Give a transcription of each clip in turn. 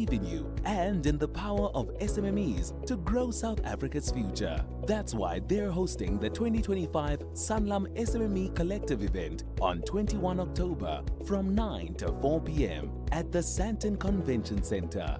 believe in you and in the power of SMMEs to grow South Africa's future. That's why they're hosting the 2025 Sanlam SMME Collective event on 21 October from 9 to 4 p.m. at the Sandton Convention Center.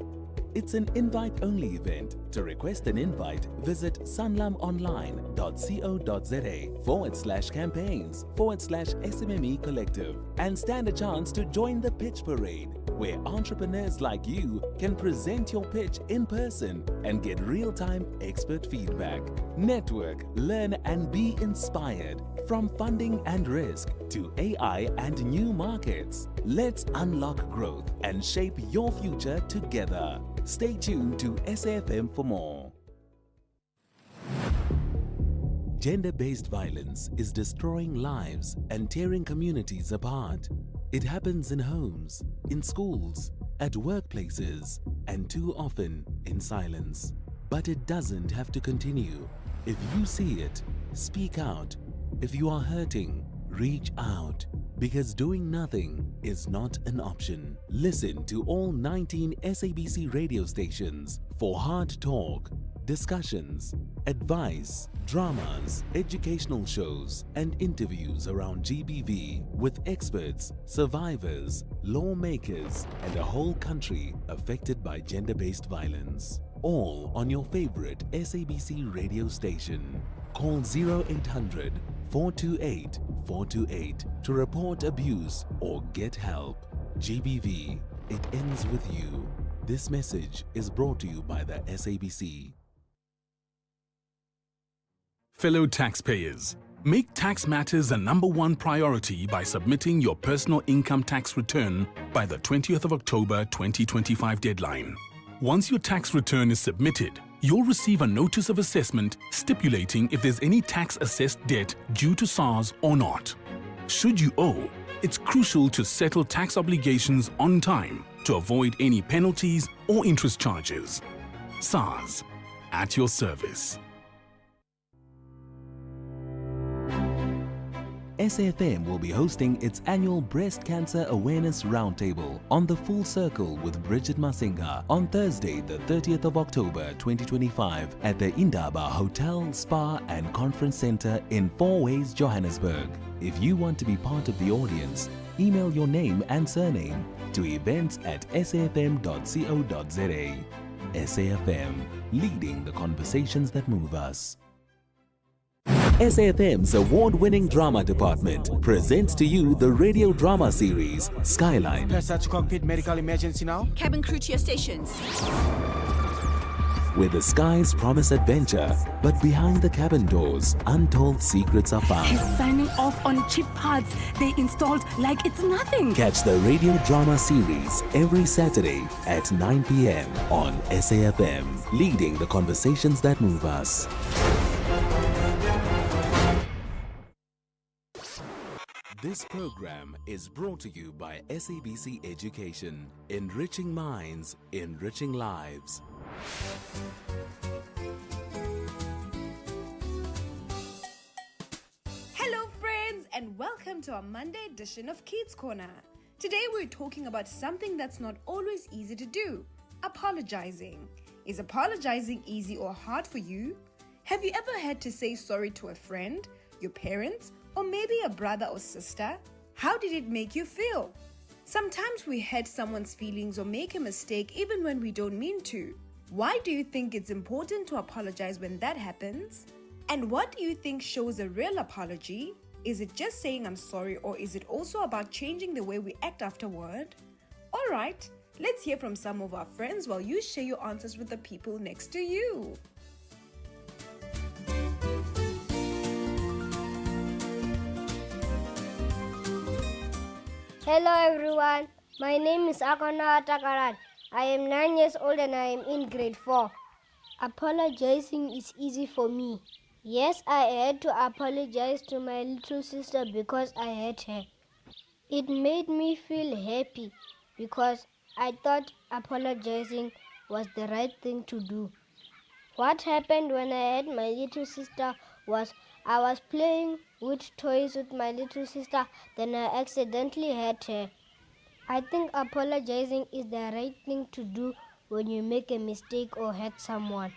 It's an invite-only event. To request an invite, visit sanlamonline.co.za/campaigns/SMME Collective and stand a chance to join the pitch parade, where entrepreneurs like you can present your pitch in person and get real-time expert feedback. Network, learn and be inspired. From funding and risk to AI and new markets, let's unlock growth and shape your future together. Stay tuned to SAFM for more. Gender-based violence is destroying lives and tearing communities apart. It happens in homes, in schools, at workplaces, and too often in silence. But it doesn't have to continue. If you see it, speak out. If you are hurting, reach out. Because doing nothing is not an option. Listen to all 19 SABC radio stations for hard talk, discussions, advice, dramas, educational shows, and interviews around GBV with experts, survivors, lawmakers, and a whole country affected by gender-based violence. All on your favorite SABC radio station. Call 0800 428 428 to report abuse or get help. GBV, it ends with you. This message is brought to you by the SABC. Fellow taxpayers, make tax matters a #1 priority by submitting your personal income tax return by the 20th of October 2025 deadline. Once your tax return is submitted, you'll receive a notice of assessment stipulating if there's any tax-assessed debt due to SARS or not. Should you owe, it's crucial to settle tax obligations on time to avoid any penalties or interest charges. SARS, at your service. SAFM will be hosting its annual Breast Cancer Awareness Roundtable on the Full Circle with Bridget Masinga on Thursday, the 30th of October 2025 at the Indaba Hotel, Spa and Conference Center in Four Ways, Johannesburg. If you want to be part of the audience, email your name and surname to events@safm.co.za. SAFM, leading the conversations that move us. SAFM's award-winning drama department presents to you the radio drama series Skyline. Press to cockpit medical emergency now. Cabin crew to your stations. Where the skies promise adventure, but behind the cabin doors, untold secrets are found. He's signing off on cheap parts they installed like it's nothing. Catch the radio drama series every Saturday at 9 p.m. on SAFM, leading the conversations that move us. This program is brought to you by SABC Education, enriching minds, enriching lives. Hello friends and welcome to our Monday edition of Kids Corner. Today we're talking about something that's not always easy to do, apologizing. Is apologizing easy or hard for you? Have you ever had to say sorry to a friend, your parents, or maybe a brother or sister? How did it make you feel? Sometimes we hurt someone's feelings or make a mistake even when we don't mean to. Why do you think it's important to apologize when that happens? And what do you think shows a real apology? Is it just saying I'm sorry, or is it also about changing the way we act afterward? Alright, let's hear from some of our friends while you share your answers with the people next to you. Hello everyone, my name is Akona Takaran. I am 9 years old and I am in grade 4. Apologizing is easy for me. Yes, I had to apologize to my little sister because I hurt her. It made me feel happy because I thought apologizing was the right thing to do. What happened when I had my little sister was I was playing with toys with my little sister, then I accidentally hurt her. I think apologizing is the right thing to do when you make a mistake or hurt someone.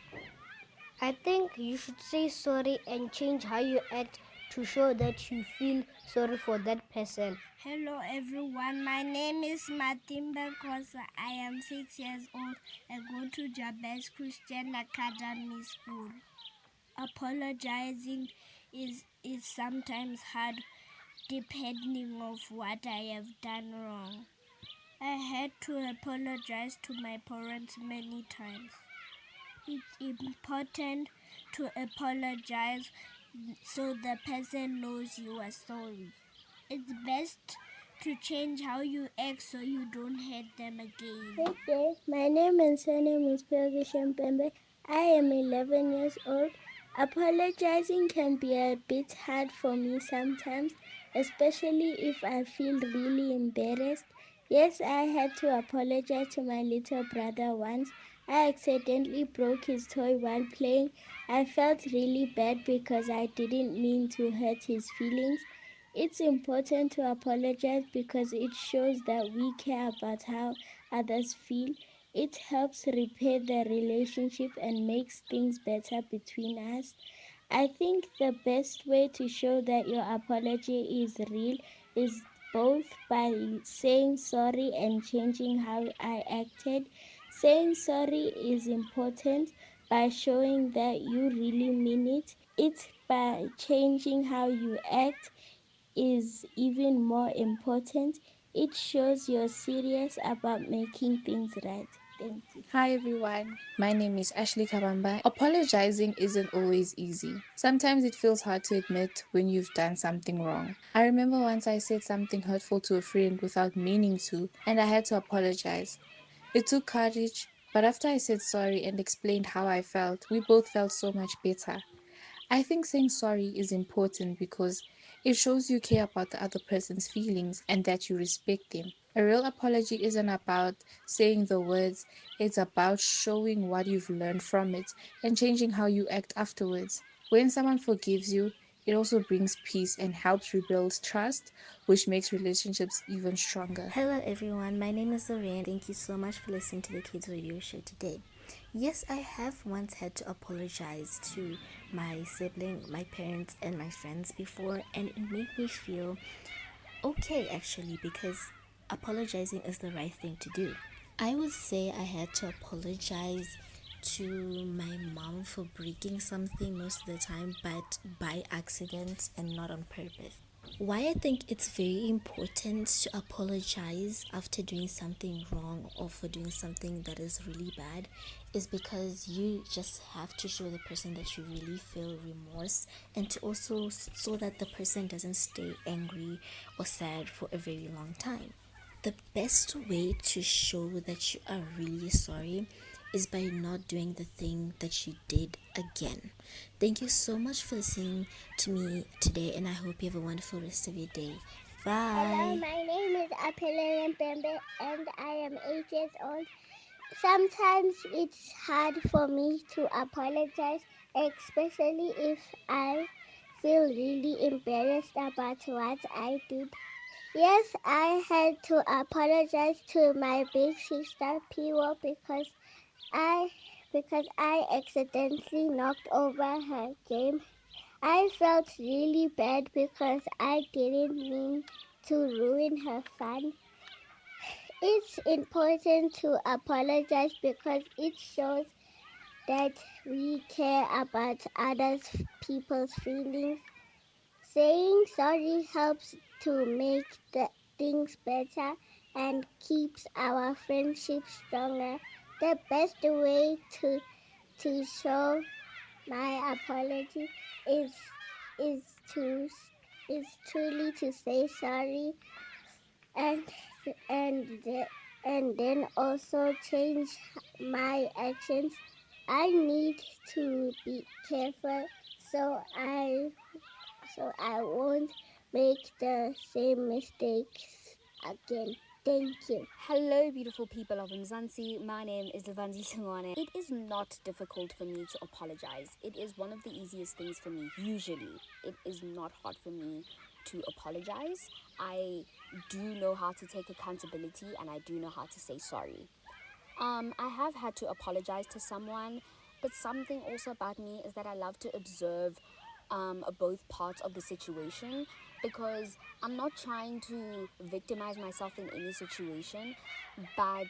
I think you should say sorry and change how you act to show that you feel sorry for that person. Hello everyone, my name is Matimba Kosa. I am 6 years old. I go to Jabez Christian Academy School. Apologizing is sometimes hard depending of what I have done wrong. I had to apologize to my parents many times. It's important to apologize so the person knows you are sorry. It's best to change how you act so you don't hurt them again. Good day. My name and surname is Pelvishan Pembe. I am 11 years old. Apologizing can be a bit hard for me sometimes, especially if I feel really embarrassed. Yes, I had to apologize to my little brother once. I accidentally broke his toy while playing. I felt really bad because I didn't mean to hurt his feelings. It's important to apologize because it shows that we care about how others feel. It helps repair the relationship and makes things better between us. I think the best way to show that your apology is real is both by saying sorry and changing how I acted. Saying sorry is important by showing that you really mean it. It's by changing how you act is even more important. It shows you're serious about making things right. Thank you. Hi everyone, my name is Ashley Kabamba. Apologizing isn't always easy. Sometimes it feels hard to admit when you've done something wrong. I remember once I said something hurtful to a friend without meaning to, and I had to apologize. It took courage, but after I said sorry and explained how I felt, we both felt so much better. I think saying sorry is important because it shows you care about the other person's feelings and that you respect them. A real apology isn't about saying the words, it's about showing what you've learned from it and changing how you act afterwards. When someone forgives you, it also brings peace and helps rebuild trust, which makes relationships even stronger. Hello everyone, my name is Lorraine. Thank you so much for listening to the Kids Radio Show today. Yes, I have once had to apologize to my sibling, my parents, and my friends before, and it made me feel okay actually because apologizing is the right thing to do. I would say I had to apologize to my mom for breaking something most of the time, but by accident and not on purpose. Why I think it's very important to apologize after doing something wrong or for doing something that is really bad is because you just have to show the person that you really feel remorse, and to also so that the person doesn't stay angry or sad for a very long time. The best way to show that you are really sorry is by not doing the thing that you did again. Thank you so much for listening to me today, and I hope you have a wonderful rest of your day. Bye. Hello, my name is Apelele Pembe and I am 8 years old. Sometimes it's hard for me to apologize, especially if I feel really embarrassed about what I did. Yes, I had to apologize to my big sister Piwo because I accidentally knocked over her game. I felt really bad because I didn't mean to ruin her fun. It's important to apologize because it shows that we care about other people's feelings. Saying sorry helps to make the things better and keeps our friendship stronger. The best way to show my apology is is to is truly to say sorry and and then also change my actions. I need to be careful so I won't make the same mistakes again. Thank you. Hello, beautiful people of Mzansi. My name is Lvanzi Singwane. It is not difficult for me to apologize. It is one of the easiest things for me. Usually, it is not hard for me to apologize. I do know how to take accountability and I do know how to say sorry. I have had to apologize to someone, but something also about me is that I love to observe both parts of the situation, because I'm not trying to victimize myself in any situation, but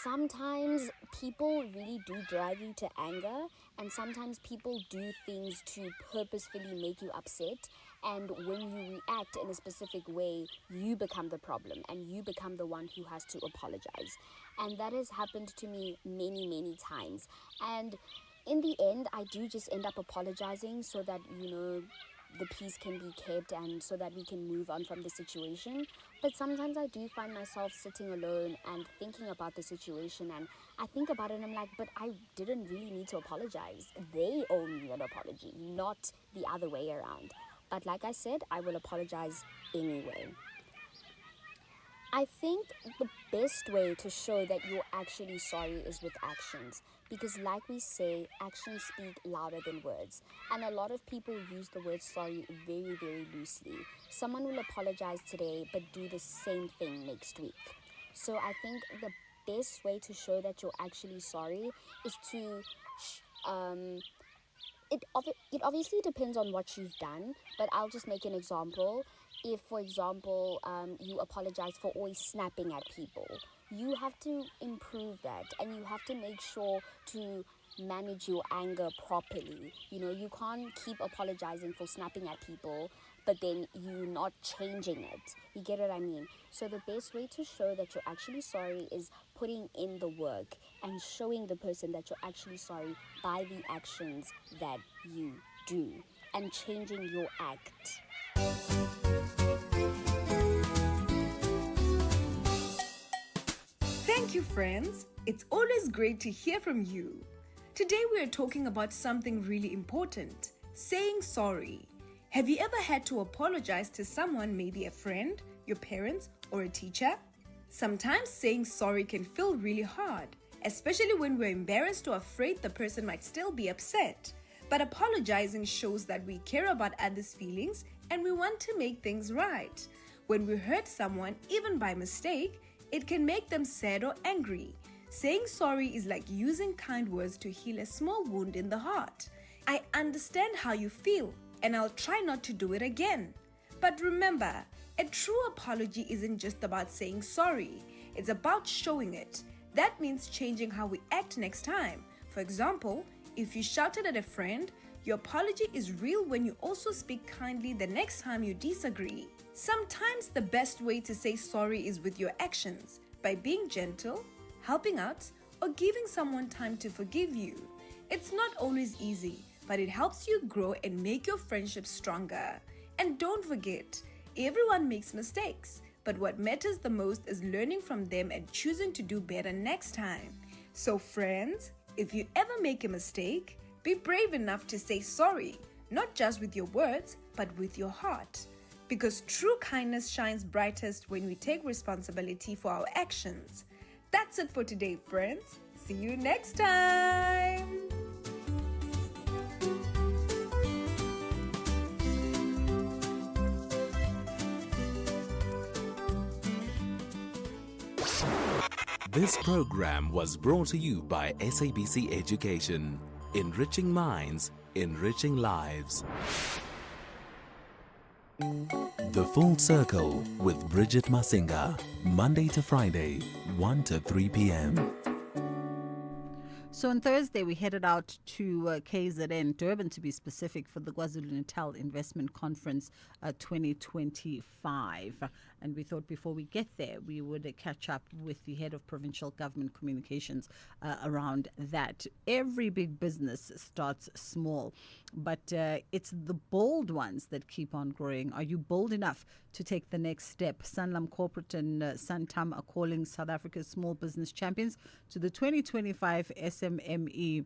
sometimes people really do drive you to anger, and sometimes people do things to purposefully make you upset, and when you react in a specific way, you become the problem and you become the one who has to apologize. And that has happened to me many times, and in the end I do just end up apologizing so that, you know, the peace can be kept and so that we can move on from the situation. But sometimes I do find myself sitting alone and thinking about the situation, and I think about it and I'm like, but I didn't really need to apologize. They owe me an apology, not the other way around. But like I said, I will apologize anyway. I think the best way to show that you're actually sorry is with actions, because like we say, actions speak louder than words, and a lot of people use the word sorry very loosely. Someone will apologize today but do the same thing next week. So I think the best way to show that you're actually sorry is to it obviously depends on what you've done, but I'll just make an example. If, for example, you apologize for always snapping at people, you have to improve that, and you have to make sure to manage your anger properly. You know, you can't keep apologizing for snapping at people, but then you not changing it. You get what I mean? So the best way to show that you're actually sorry is putting in the work and showing the person that you're actually sorry by the actions that you do and changing your act. Thank you, friends. It's always great to hear from you. Today we are talking about something really important: saying sorry. Have you ever had to apologize to someone, maybe a friend, your parents, or a teacher? Sometimes saying sorry can feel really hard, especially when we're embarrassed or afraid the person might still be upset. But apologizing shows that we care about others' feelings and we want to make things right. When we hurt someone, even by mistake, it can make them sad or angry. Saying sorry is like using kind words to heal a small wound in the heart. I understand how you feel, and I'll try not to do it again. But remember, a true apology isn't just about saying sorry. It's about showing it. That means changing how we act next time. For example, if you shouted at a friend, your apology is real when you also speak kindly the next time you disagree. Sometimes the best way to say sorry is with your actions, by being gentle, helping out, or giving someone time to forgive you. It's not always easy, but it helps you grow and make your friendship stronger. And don't forget, everyone makes mistakes, but what matters the most is learning from them and choosing to do better next time. So friends, if you ever make a mistake, be brave enough to say sorry, not just with your words, but with your heart. Because true kindness shines brightest when we take responsibility for our actions. That's it for today, friends. See you next time. This program was brought to you by SABC Education, enriching minds, enriching lives. The Full Circle with Bridget Masinga, Monday to Friday, 1 to 3 p.m. So on Thursday, we headed out to KZN, Durban to be specific, for the KwaZulu-Natal Investment Conference 2025. And we thought before we get there, we would catch up with the head of provincial government communications around that. Every big business starts small, but it's the bold ones that keep on growing. Are you bold enough to take the next step? Sanlam Corporate and Santam are calling South Africa's small business champions to the 2025 SMME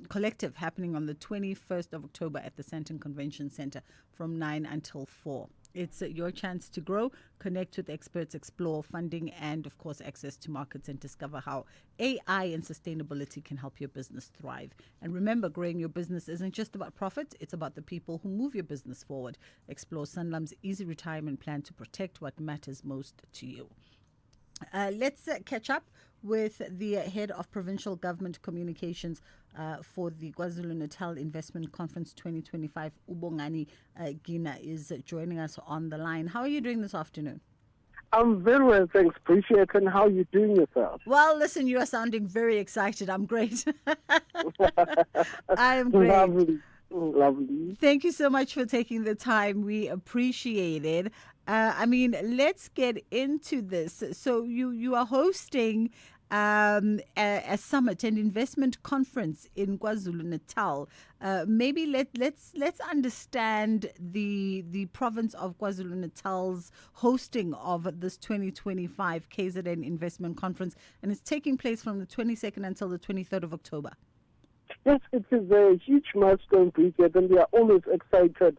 collective happening on the 21st of October at the Sandton Convention Centre from 9 until 4. It's your chance to grow, connect with experts, explore funding, and, of course, access to markets, and discover how AI and sustainability can help your business thrive. And remember, growing your business isn't just about profit, it's about the people who move your business forward. Explore Sanlam's easy retirement plan to protect what matters most to you. Let's catch up with the head of provincial government communications for the KwaZulu-Natal Investment Conference 2025. Ubongani Gina is joining us on the line. How are you doing this afternoon? I'm very well, thanks. Appreciate it. And how are you doing yourself? Well, listen, you are sounding very excited. I'm great. I'm great. Lovely. Thank you so much for taking the time. We appreciate it. Let's get into this. So you are hosting a summit, an investment conference in KwaZulu-Natal. Maybe let's understand the province of KwaZulu-Natal's hosting of this 2025 KZN Investment Conference, and it's taking place from the 22nd until the 23rd of October. Yes, it is a huge milestone, Bridget, and we are always excited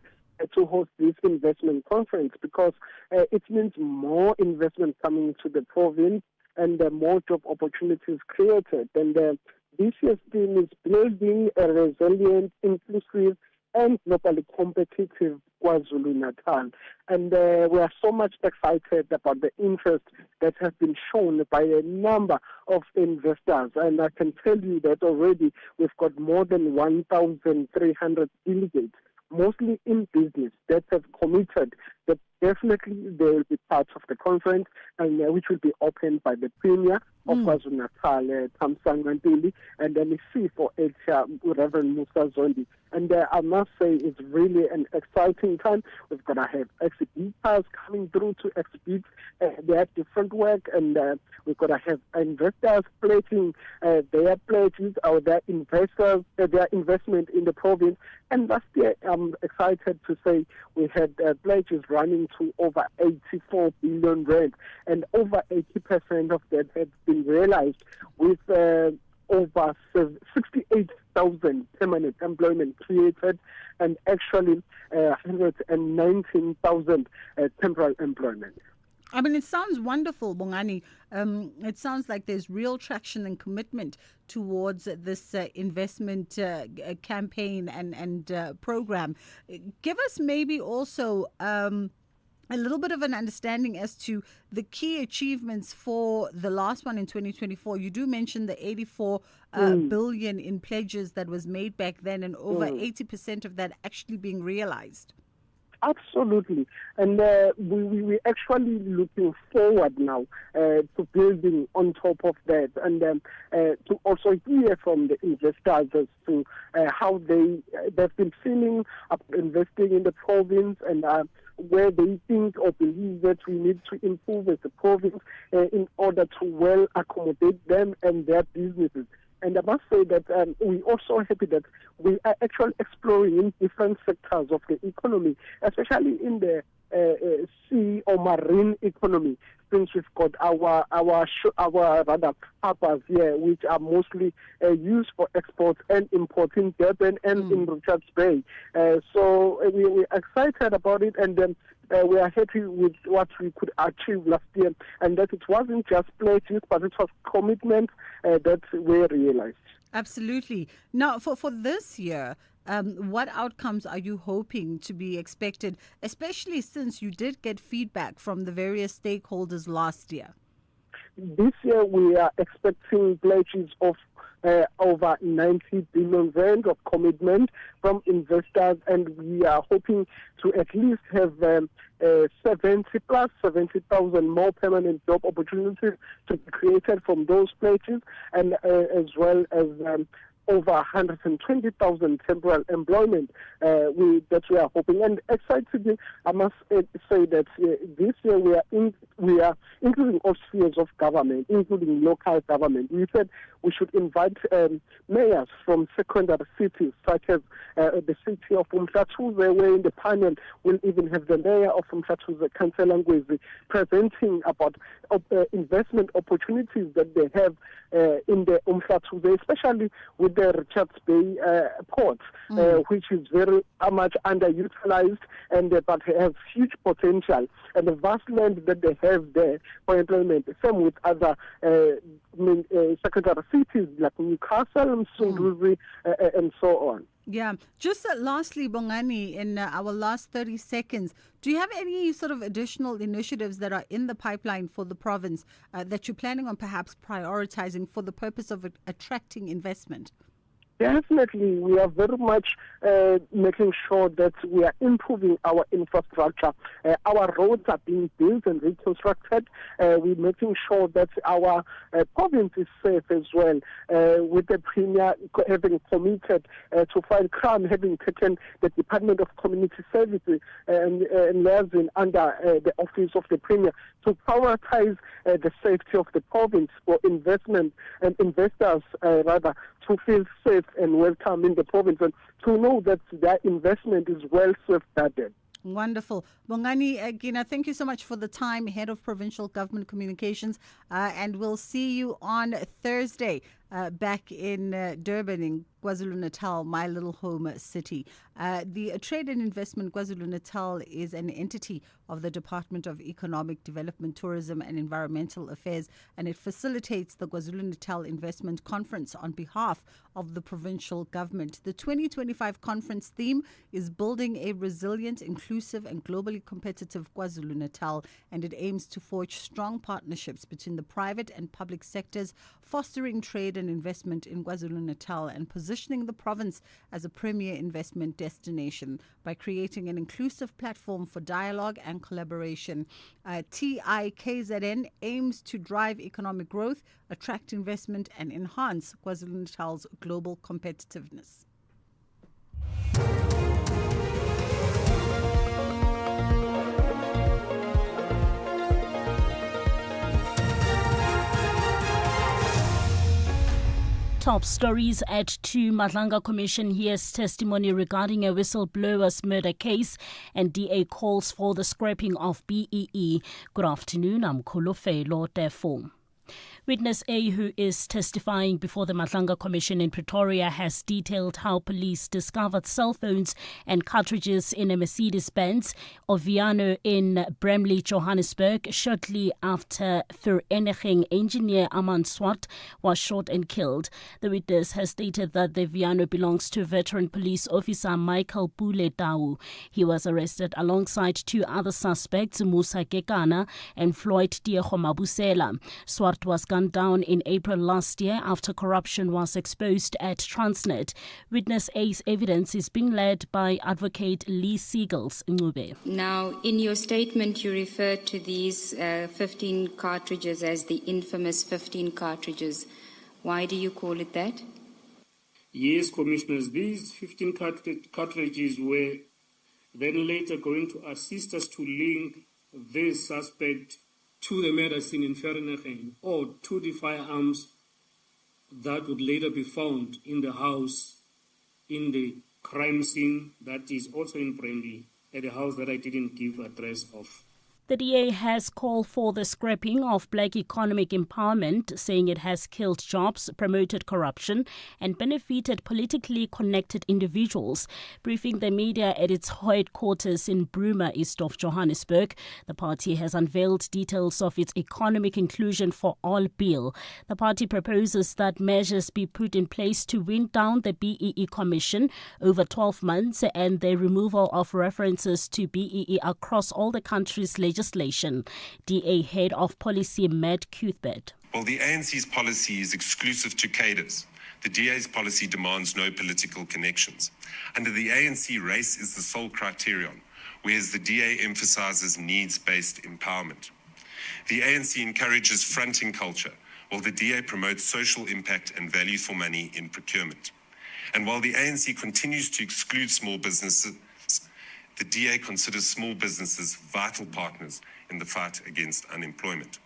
to host this investment conference because it means more investment coming to the province and more job opportunities created. And this year's theme is building a resilient, inclusive, and globally competitive KwaZulu-Natal. And we are so much excited about the interest that has been shown by a number of investors. And I can tell you that already we've got more than 1,300 delegates, mostly in business, that have committed that definitely they will be part of the conference, and which will be opened by the Premier of KwaZulu-Natal, Thamsanqa Ntuli, and then the C4H, Reverend Musa Zondi. And I must say it's really an exciting time. We've got to have exhibitors coming through to exhibit their different work, and we've got to have investors pledging their pledges or their investors, their investment in the province. And last year, I'm excited to say we had pledges running to over 84 billion rand, and over 80% of that has been realized with over 68,000 permanent employment created, and actually 119,000 temporary employment. I mean, it sounds wonderful, Bongani. It sounds like there's real traction and commitment towards this investment campaign and program. Give us maybe also a little bit of an understanding as to the key achievements for the last one in 2024. You do mention the 84 billion in pledges that was made back then, and over 80% of that actually being realized. Absolutely. And we're actually looking forward now to building on top of that, and to also hear from the investors as to how they've been feeling about investing in the province, and where they think or believe that we need to improve as a province in order to well accommodate them and their businesses. And I must say that we're also happy that we are actually exploring in different sectors of the economy, especially in the sea or marine economy, since we've got our rather harbors here, which are mostly used for exports and imports in Durban and in Richards Bay. So we're excited about it, and then we are happy with what we could achieve last year, and that it wasn't just pledges, but it was commitments that were realized. Absolutely. Now, for this year, what outcomes are you hoping to be expected, especially since you did get feedback from the various stakeholders last year? This year, we are expecting pledges of over 90 billion rand of commitment from investors, and we are hoping to at least have 70,000 more permanent job opportunities to be created from those pledges, and as well as over 120,000 temporary employment that we are hoping. And excitedly, I must say that this year we are including all spheres of government, including local government. We said we should invite mayors from secondary cities, such as the city of Umhlathuze, where in the panel we'll even have the mayor of Umhlathuze, Councillor Ngwezi, presenting about investment opportunities that they have in the Umhlathuze, especially with the Richards Bay port, which is very much underutilized, and but has huge potential, and the vast land that they have there for employment. Same with other secondary cities like Newcastle, Msunduzi, and so on. Yeah. Just lastly, Bongani, in our last 30 seconds, do you have any sort of additional initiatives that are in the pipeline for the province that you're planning on perhaps prioritizing for the purpose of attracting investment? Definitely, we are very much making sure that we are improving our infrastructure. Our roads are being built and reconstructed. We're making sure that our province is safe as well, with the Premier having committed to fight crime, having taken the Department of Community Services and liaison under the Office of the Premier to prioritize the safety of the province for investment and investors, rather, to feel safe and welcome in the province and to know that their investment is well safeguarded. Wonderful. Bongani Gina, thank you so much for the time, Head of Provincial Government Communications, and we'll see you on Thursday back in Durban, in KwaZulu-Natal, my little home city. The Trade and Investment KwaZulu-Natal is an entity of the Department of Economic Development, Tourism and Environmental Affairs, and it facilitates the KwaZulu-Natal Investment Conference on behalf of the provincial government. The 2025 conference theme is Building a Resilient, Inclusive and Globally Competitive KwaZulu-Natal, and it aims to forge strong partnerships between the private and public sectors, fostering trade and investment in KwaZulu-Natal and positioning the province as a premier investment destination by creating an inclusive platform for dialogue and collaboration. TIKZN aims to drive economic growth, attract investment and enhance KwaZulu-Natal's global competitiveness. Top stories at 2. Madlanga Commission hears testimony regarding a whistleblower's murder case, and DA calls for the scrapping of BEE. Good afternoon, I'm Kolofelo Tefo. Witness A, who is testifying before the Madlanga Commission in Pretoria, has detailed how police discovered cell phones and cartridges in a Mercedes-Benz Oviano in Bramley, Johannesburg, shortly after Vereniging engineer Aman Swart was shot and killed. The witness has stated that the Viano belongs to veteran police officer Michael Pule Tau. He was arrested alongside 2 other suspects, Musa Kekana and Floyd Diego Mabusela. Swart was gunned down in April last year after corruption was exposed at Transnet. Witness A's evidence is being led by advocate Lee Siegels Ngube. Now, in your statement, you referred to these 15 cartridges as the infamous 15 cartridges. Why do you call it that? Yes, Commissioners, these 15 cartridges were then later going to assist us to link this suspect to the murder scene in Vereniging or to the firearms that would later be found in the house in the crime scene that is also in Bramley, at a house that I didn't give address of. The DA has called for the scrapping of black economic empowerment, saying it has killed jobs, promoted corruption, and benefited politically connected individuals. Briefing the media at its headquarters in Bruma, east of Johannesburg, the party has unveiled details of its economic inclusion for all bill. The party proposes that measures be put in place to wind down the BEE Commission over 12 months and the removal of references to BEE across all the country's legislation. DA Head of Policy Matt Cuthbert. Well, the ANC's policy is exclusive to cadres. The DA's policy demands no political connections. Under the ANC, race is the sole criterion, whereas the DA emphasizes needs-based empowerment. The ANC encourages fronting culture, while the DA promotes social impact and value for money in procurement. And while the ANC continues to exclude small businesses, the DA considers small businesses vital partners in the fight against unemployment.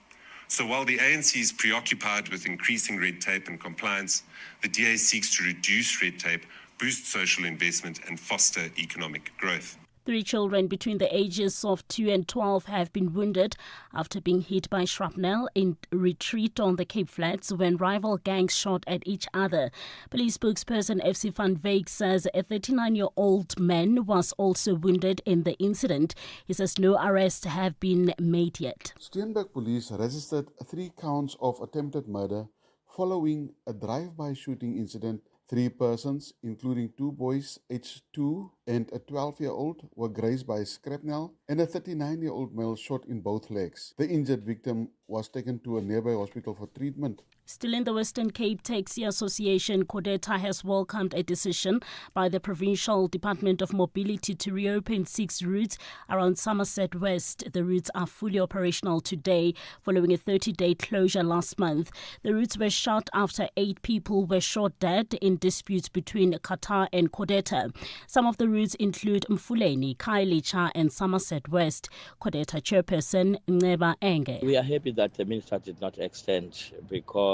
So while the ANC is preoccupied with increasing red tape and compliance, the DA seeks to reduce red tape, boost social investment, and foster economic growth. 3 children between the ages of 2 and 12 have been wounded after being hit by shrapnel in retreat on the Cape Flats when rival gangs shot at each other. Police spokesperson FC van Wyk says a 39-year-old man was also wounded in the incident. He says no arrests have been made yet. Steenberg police registered 3 counts of attempted murder following a drive-by shooting incident 3 persons, including 2 boys aged 2 and a 12-year-old, were grazed by a shrapnel, and a 39-year-old male shot in both legs. The injured victim was taken to a nearby hospital for treatment. Still in the Western Cape Taxi Association, Codeta has welcomed a decision by the Provincial Department of Mobility to reopen 6 routes around Somerset West. The routes are fully operational today following a 30-day closure last month. The routes were shut after 8 people were shot dead in disputes between Qatar and Codeta. Some of the routes include Mfuleni, Khayelitsha and Somerset West. Codeta chairperson Nceba Enge. We are happy that the minister did not extend because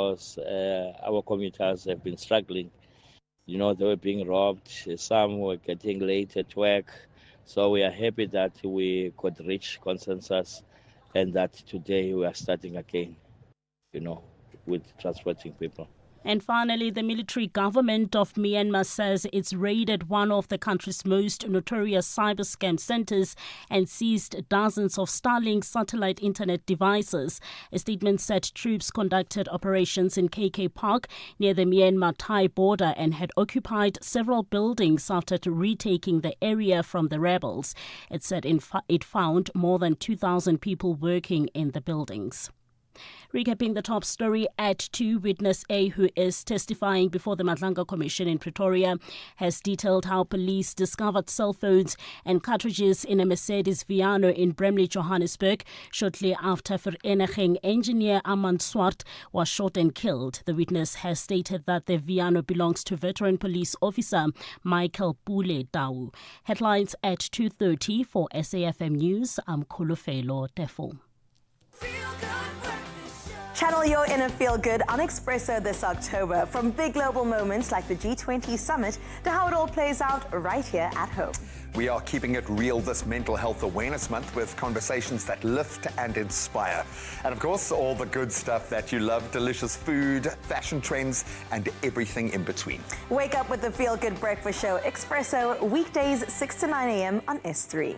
our commuters have been struggling. You know, they were being robbed. Some were getting late at work. So we are happy that we could reach consensus and that today we are starting again, you know, with transporting people. And finally, the military government of Myanmar says it's raided one of the country's most notorious cyber scam centers and seized dozens of Starlink satellite internet devices. A statement said troops conducted operations in KK Park near the Myanmar-Thai border and had occupied several buildings after retaking the area from the rebels. It said it found more than 2,000 people working in the buildings. Recapping the top story at 2, witness A, who is testifying before the Matlanga Commission in Pretoria, has detailed how police discovered cell phones and cartridges in a Mercedes Viano in Bramley, Johannesburg, shortly after Vereniging engineer Armand Swart was shot and killed. The witness has stated that the Viano belongs to veteran police officer Michael Pule Tau. Headlines at 2:30 for SAFM News. I'm Kulufelo Tefo. Channel your inner feel-good on Expresso this October, from big global moments like the G20 summit to how it all plays out right here at home. We are keeping it real this Mental Health Awareness Month with conversations that lift and inspire. And of course, all the good stuff that you love, delicious food, fashion trends, and everything in between. Wake up with the Feel Good Breakfast Show, Expresso, weekdays 6 to 9 a.m. on S3.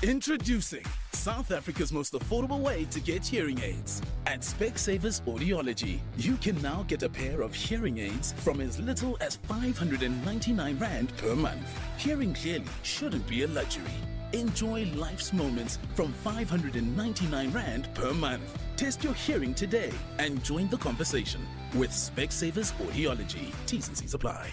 Introducing South Africa's most affordable way to get hearing aids. At Specsavers Audiology, you can now get a pair of hearing aids from as little as 599 Rand per month. Hearing clearly shouldn't be a luxury. Enjoy life's moments from 599 Rand per month. Test your hearing today and join the conversation with Specsavers Audiology. T's and C's apply.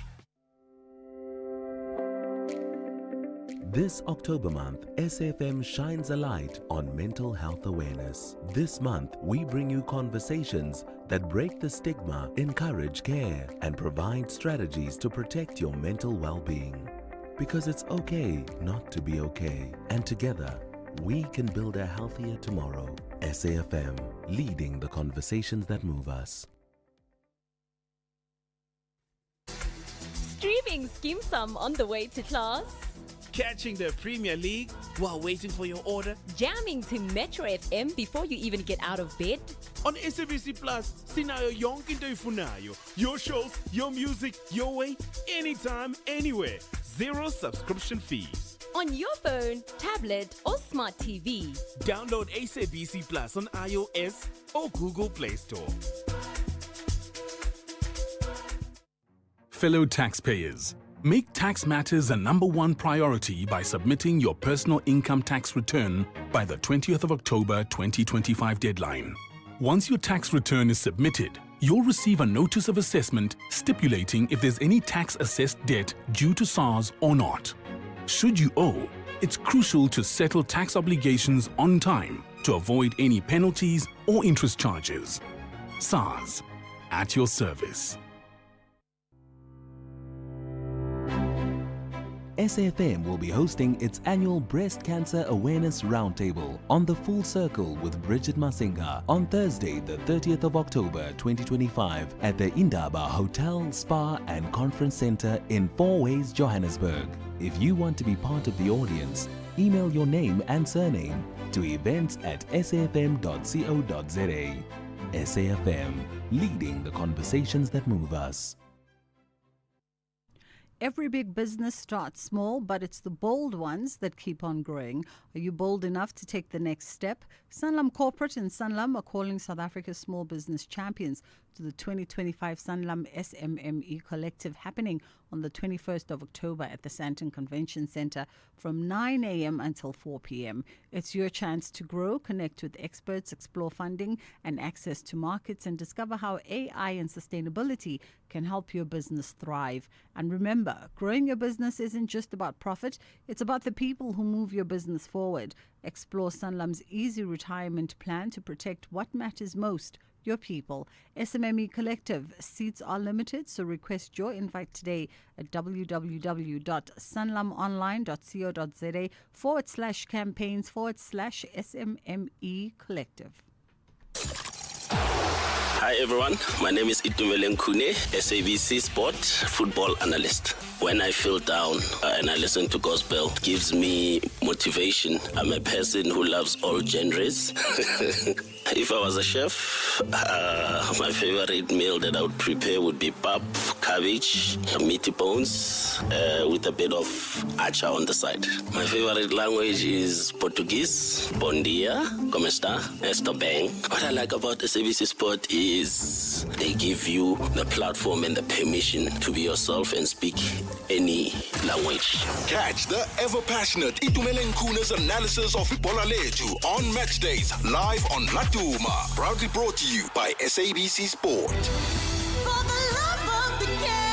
This October month, SAFM shines a light on mental health awareness. This month, we bring you conversations that break the stigma, encourage care, and provide strategies to protect your mental well-being. Because it's okay not to be okay. And together, we can build a healthier tomorrow. SAFM, leading the conversations that move us. Streaming Scheme Sum on the way to class. Catching the Premier League while waiting for your order. Jamming to Metro FM before you even get out of bed. On SABC Plus, sinayo yonke into ifunayo. Your shows, your music, your way, anytime, anywhere. 0 subscription fees. On your phone, tablet or smart TV. Download SABC Plus on iOS or Google Play Store. Fellow taxpayers, make tax matters a #1 priority by submitting your personal income tax return by the 20th of October 2025 deadline. Once your tax return is submitted, you'll receive a notice of assessment stipulating if there's any tax-assessed debt due to SARS or not. Should you owe, it's crucial to settle tax obligations on time to avoid any penalties or interest charges. SARS, at your service. SAFM will be hosting its annual Breast Cancer Awareness Roundtable on the Full Circle with Bridget Masinga on Thursday, the 30th of October 2025 at the Indaba Hotel, Spa and Conference Centre in Four Ways, Johannesburg. If you want to be part of the audience, email your name and surname to events@safm.co.za. SAFM, leading the conversations that move us. Every big business starts small, but it's the bold ones that keep on growing. Are you bold enough to take the next step? Sanlam Corporate and Sanlam are calling South Africa's small business champions to the 2025 Sanlam SMME Collective happening on the 21st of October at the Sandton Convention Centre from 9 a.m. until 4 p.m. It's your chance to grow, connect with experts, explore funding and access to markets, and discover how AI and sustainability can help your business thrive. And remember, growing your business isn't just about profit, it's about the people who move your business forward. Explore Sanlam's easy retirement plan to protect what matters most, your people. SMME Collective seats are limited, so request your invite today at www.sanlamonline.co.za/campaigns/SMME Collective. Hi everyone, my name is Itumele Nkune, SABC Sport football analyst. When I feel down and I listen to gospel, it gives me motivation. I'm a person who loves all genres. If I was a chef, my favorite meal that I would prepare would be pap, cabbage, meaty bones, with a bit of acha on the side. My favorite language is Portuguese. Bom dia, como está? Estou bem. What I like about SABC Sport is they give you the platform and the permission to be yourself and speak any language. Catch the ever-passionate Itumele Nkune's analysis of Bola Leju on match days, live on Latuma. Proudly brought to you by SABC Sport. For the love of the game.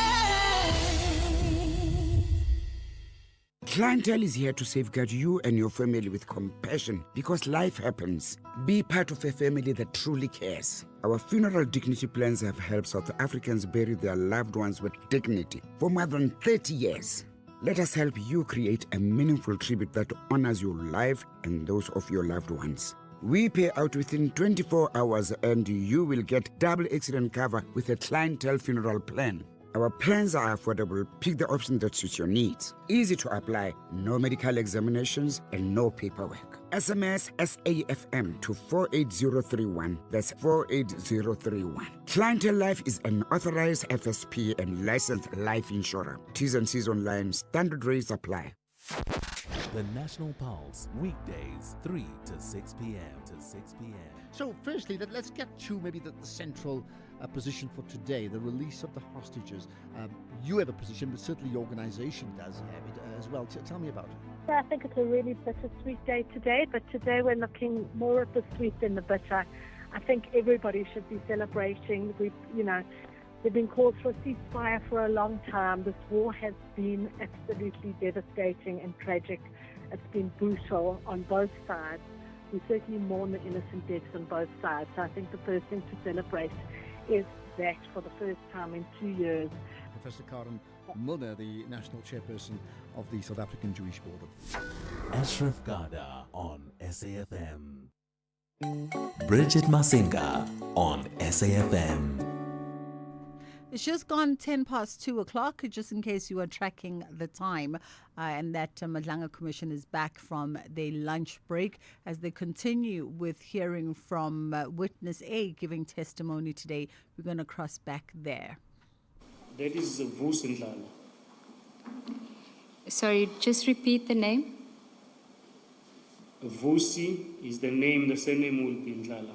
Clientele is here to safeguard you and your family with compassion because life happens. Be part of a family that truly cares. Our funeral dignity plans have helped South Africans bury their loved ones with dignity for more than 30 years. Let us help you create a meaningful tribute that honors your life and those of your loved ones. We pay out within 24 hours and you will get double accident cover with a clientele funeral plan. Our plans are affordable. Pick the option that suits your needs. Easy to apply, no medical examinations and no paperwork. SMS SAFM to 48031. That's 48031. Clientele Life is an authorized FSP and licensed life insurer. T's and C's online. Standard rates apply. The National Pulse, weekdays 3 to 6 p.m. So firstly, let's get to maybe the central position for today, the release of the hostages. You have a position, but certainly your organisation does have it as well. Tell me about it. I think it's a really bittersweet day today, but today we're looking more at the sweet than the bitter. I think everybody should be celebrating. There've been calls for a ceasefire for a long time. This war has been absolutely devastating and tragic. It's been brutal on both sides. We certainly mourn the innocent deaths on both sides. So I think the first thing to celebrate is that for the first time in 2 years. Professor Karen Mulder, the national chairperson of the South African Jewish Board. Ashraf Garda on SAFM. Bridget Masinga on SAFM. It's just gone 10 past 2 o'clock, just in case you are tracking the time, and that Madlanga Commission is back from their lunch break as they continue with hearing from witness A giving testimony today. We're going to cross back there. That is Vusi Ndlala. Sorry, just repeat the name. Vusi is the name, the surname will be Ndlala.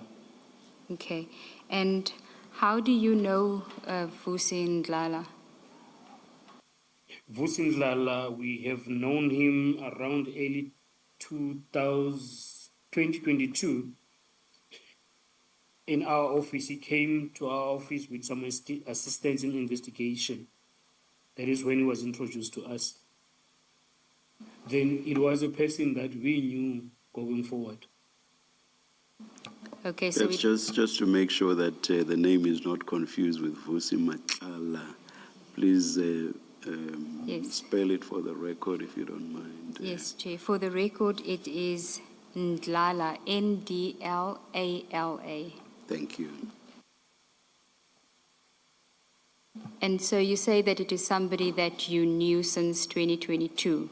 Okay. And how do you know Vusi Ndlala? Vusi Ndlala, we have known him around early 2022. In our office, he came to our office with some assistance in investigation. That is when he was introduced to us. Then it was a person that we knew going forward. Okay, so that's just to make sure that the name is not confused with Vusi Makala. Please yes. Spell it for the record if you don't mind. Yes, Chair. For the record, it is Ndlala, Ndlala. Thank you. And so you say that it is somebody that you knew since 2022?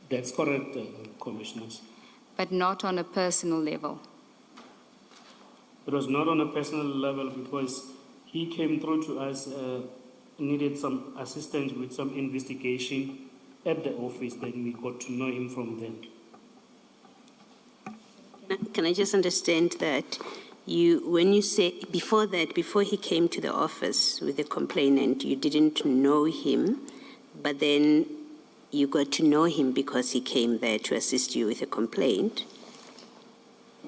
That's correct, Commissioners. But not on a personal level? It was not on a personal level because he came through to us needed some assistance with some investigation at the office. Then we got to know him from there. Can I just understand that when you say before he came to the office with the complainant, you didn't know him, but then you got to know him because he came there to assist you with a complaint,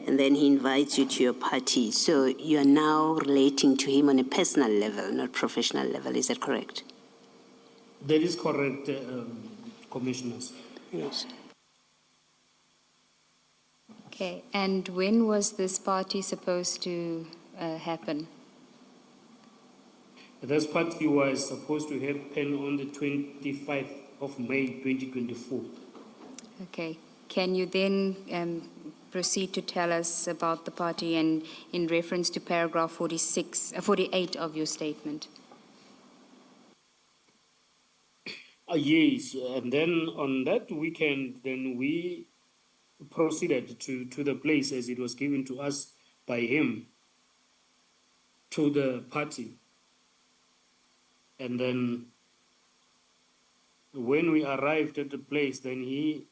and then he invites you to your party. So you are now relating to him on a personal level, not professional level. Is that correct? That is correct, Commissioners. Yes. Okay, and when was this party supposed to happen? This party was supposed to happen on the 25th of May 2024. Okay, can you then proceed to tell us about the party and in reference to paragraph 48 of your statement? Yes, and then on that weekend, then we proceeded to the place as it was given to us by him, to the party. And then when we arrived at the place, then he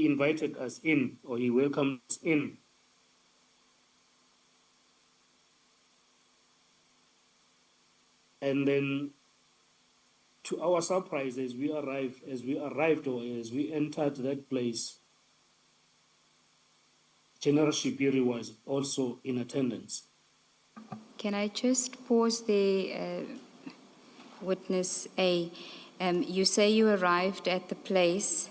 invited us in, or he welcomed us in. And then, to our surprise, as we arrived or as we entered that place, General Shipiri was also in attendance. Can I just pause there, Witness A? You say you arrived at the place,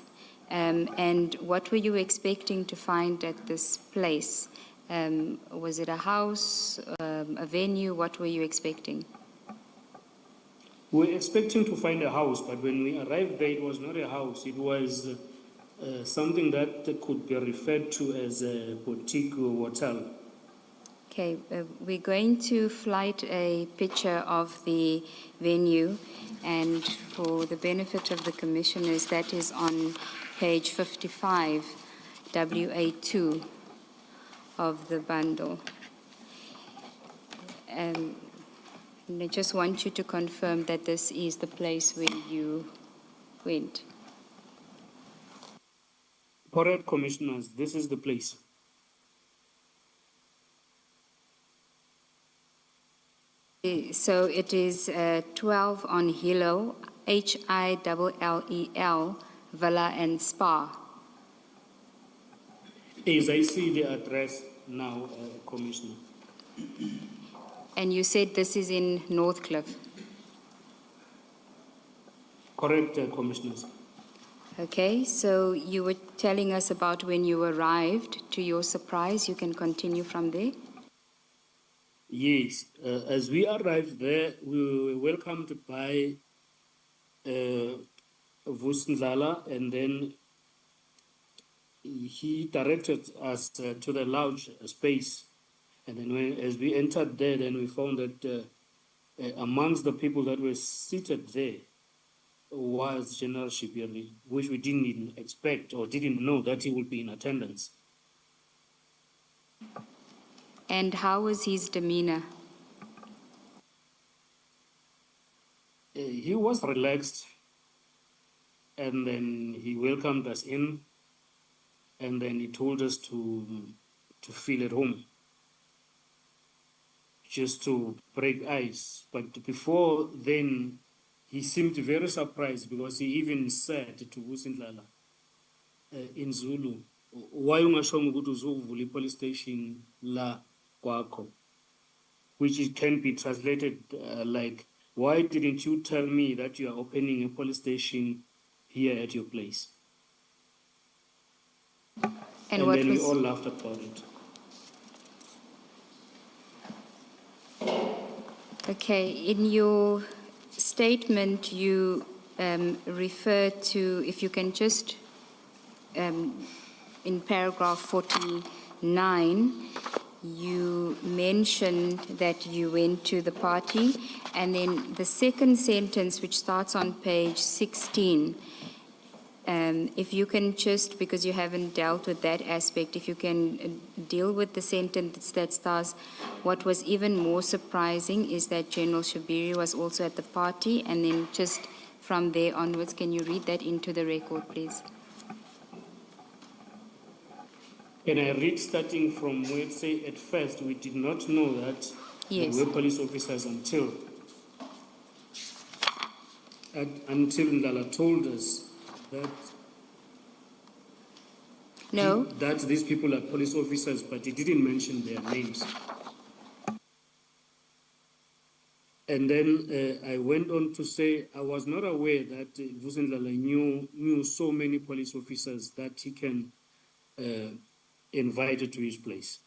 and what were you expecting to find at this place? Was it a house, a venue? What were you expecting? We were expecting to find a house, but when we arrived there, it was not a house. It was something that could be referred to as a boutique hotel. Okay, we're going to flight a picture of the venue, and for the benefit of the commissioners, that is on page 55, WA2 of the bundle. And I just want you to confirm that this is the place where you went. Correct, Commissioners, this is the place. So it is 12 on Hilo, HILLEL, Villa and Spa. As I see the address now, Commissioner. And you said this is in Northcliffe? Correct, Commissioners. Okay, so you were telling us about when you arrived. To your surprise, you can continue from there. Yes, as we arrived there, we were welcomed by Vusndlala, and then he directed us to the lounge space. And then as we entered there, then we found that amongst the people that were seated there was General Shipiri, which we didn't even expect or didn't know that he would be in attendance. And how was his demeanor? He was relaxed, and then he welcomed us in, and then he told us to feel at home, just to break ice. But before then, he seemed very surprised because he even said to Vusindlala in Zulu, "Why ungashongo ukuthi uzovula police station la kwakho?" Which it can be translated like, "Why didn't you tell me that you are opening a police station here at your place?" And then we all laughed about it. Okay, in your statement, you refer to, if you can just, in paragraph 49, you mentioned that you went to the party, and then the second sentence, which starts on page 16, If you can just, because you haven't dealt with that aspect, if you can deal with the sentence that starts, what was even more surprising is that General Shabiri was also at the party, and then just from there onwards, can you read that into the record, please? Can I read starting from where it say, at first, we did not know that Yes. there were police officers until Ndala told us that No. that these people are police officers, but he didn't mention their names. And then I went on to say I was not aware that Vusindlala knew so many police officers that he can invite to his place.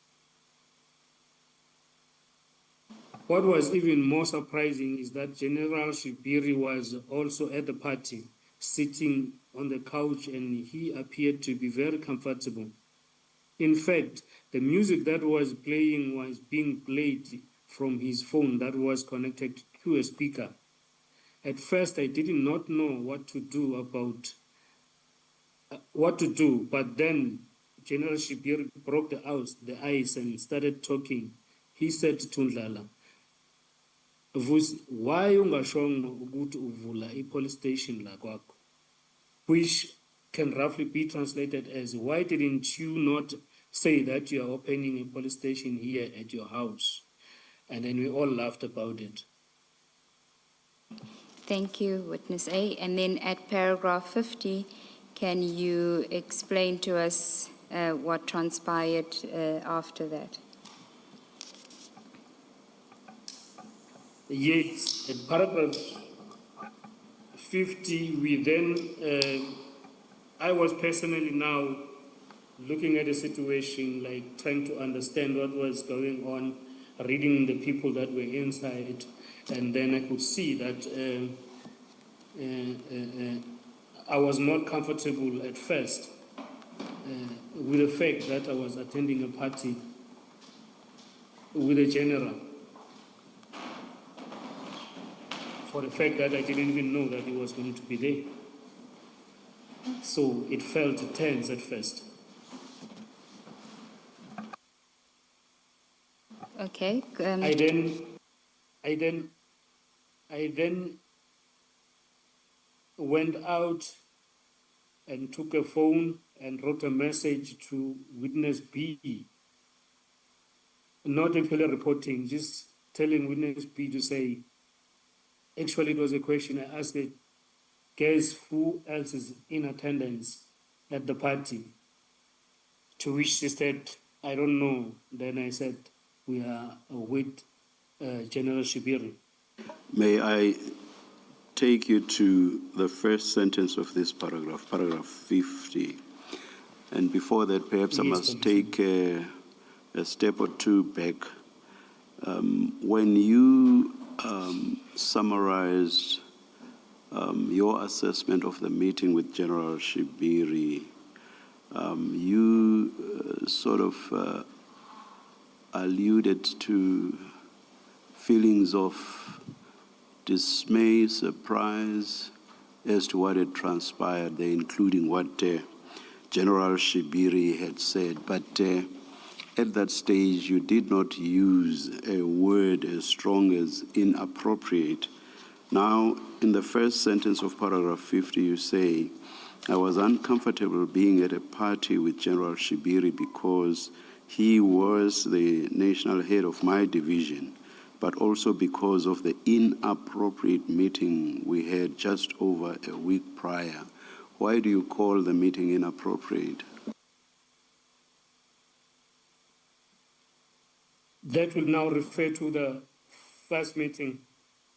What was even more surprising is that General Shibiri was also at the party, sitting on the couch, and he appeared to be very comfortable. In fact, the music that was playing was being played from his phone that was connected to a speaker. At first, I did not know what to do, but then General Shibiri broke the ice and started talking. He said to Ndlala, why ungashongo ukuthi uvula police station la kwakho? Which can roughly be translated as, why didn't you not say that you are opening a police station here at your house? And then we all laughed about it. Thank you, Witness A. And then at paragraph 50, can you explain to us what transpired after that? Yes, at paragraph 50, we then, I was personally now looking at the situation, like trying to understand what was going on, reading the people that were inside, and then I could see that I was not comfortable at first with the fact that I was attending a party with a general, for the fact that I didn't even know that he was going to be there. So it felt tense at first. Okay. I then went out and took a phone and wrote a message to Witness B, not actually reporting, just telling Witness B to say, actually it was a question I asked it, guess who else is in attendance at the party? To which she said, I don't know. Then I said, we are with General Shibiri. May I take you to the first sentence of this paragraph, paragraph 50. And before that, perhaps I must take a step or two back. When you summarized your assessment of the meeting with General Shibiri, you sort of alluded to feelings of dismay, surprise as to what had transpired there, including what General Shibiri had said. But at that stage, you did not use a word as strong as inappropriate. Now, in the first sentence of paragraph 50, you say, I was uncomfortable being at a party with General Shibiri because he was the national head of my division, but also because of the inappropriate meeting we had just over a week prior. Why do you call the meeting inappropriate? That will now refer to the first meeting,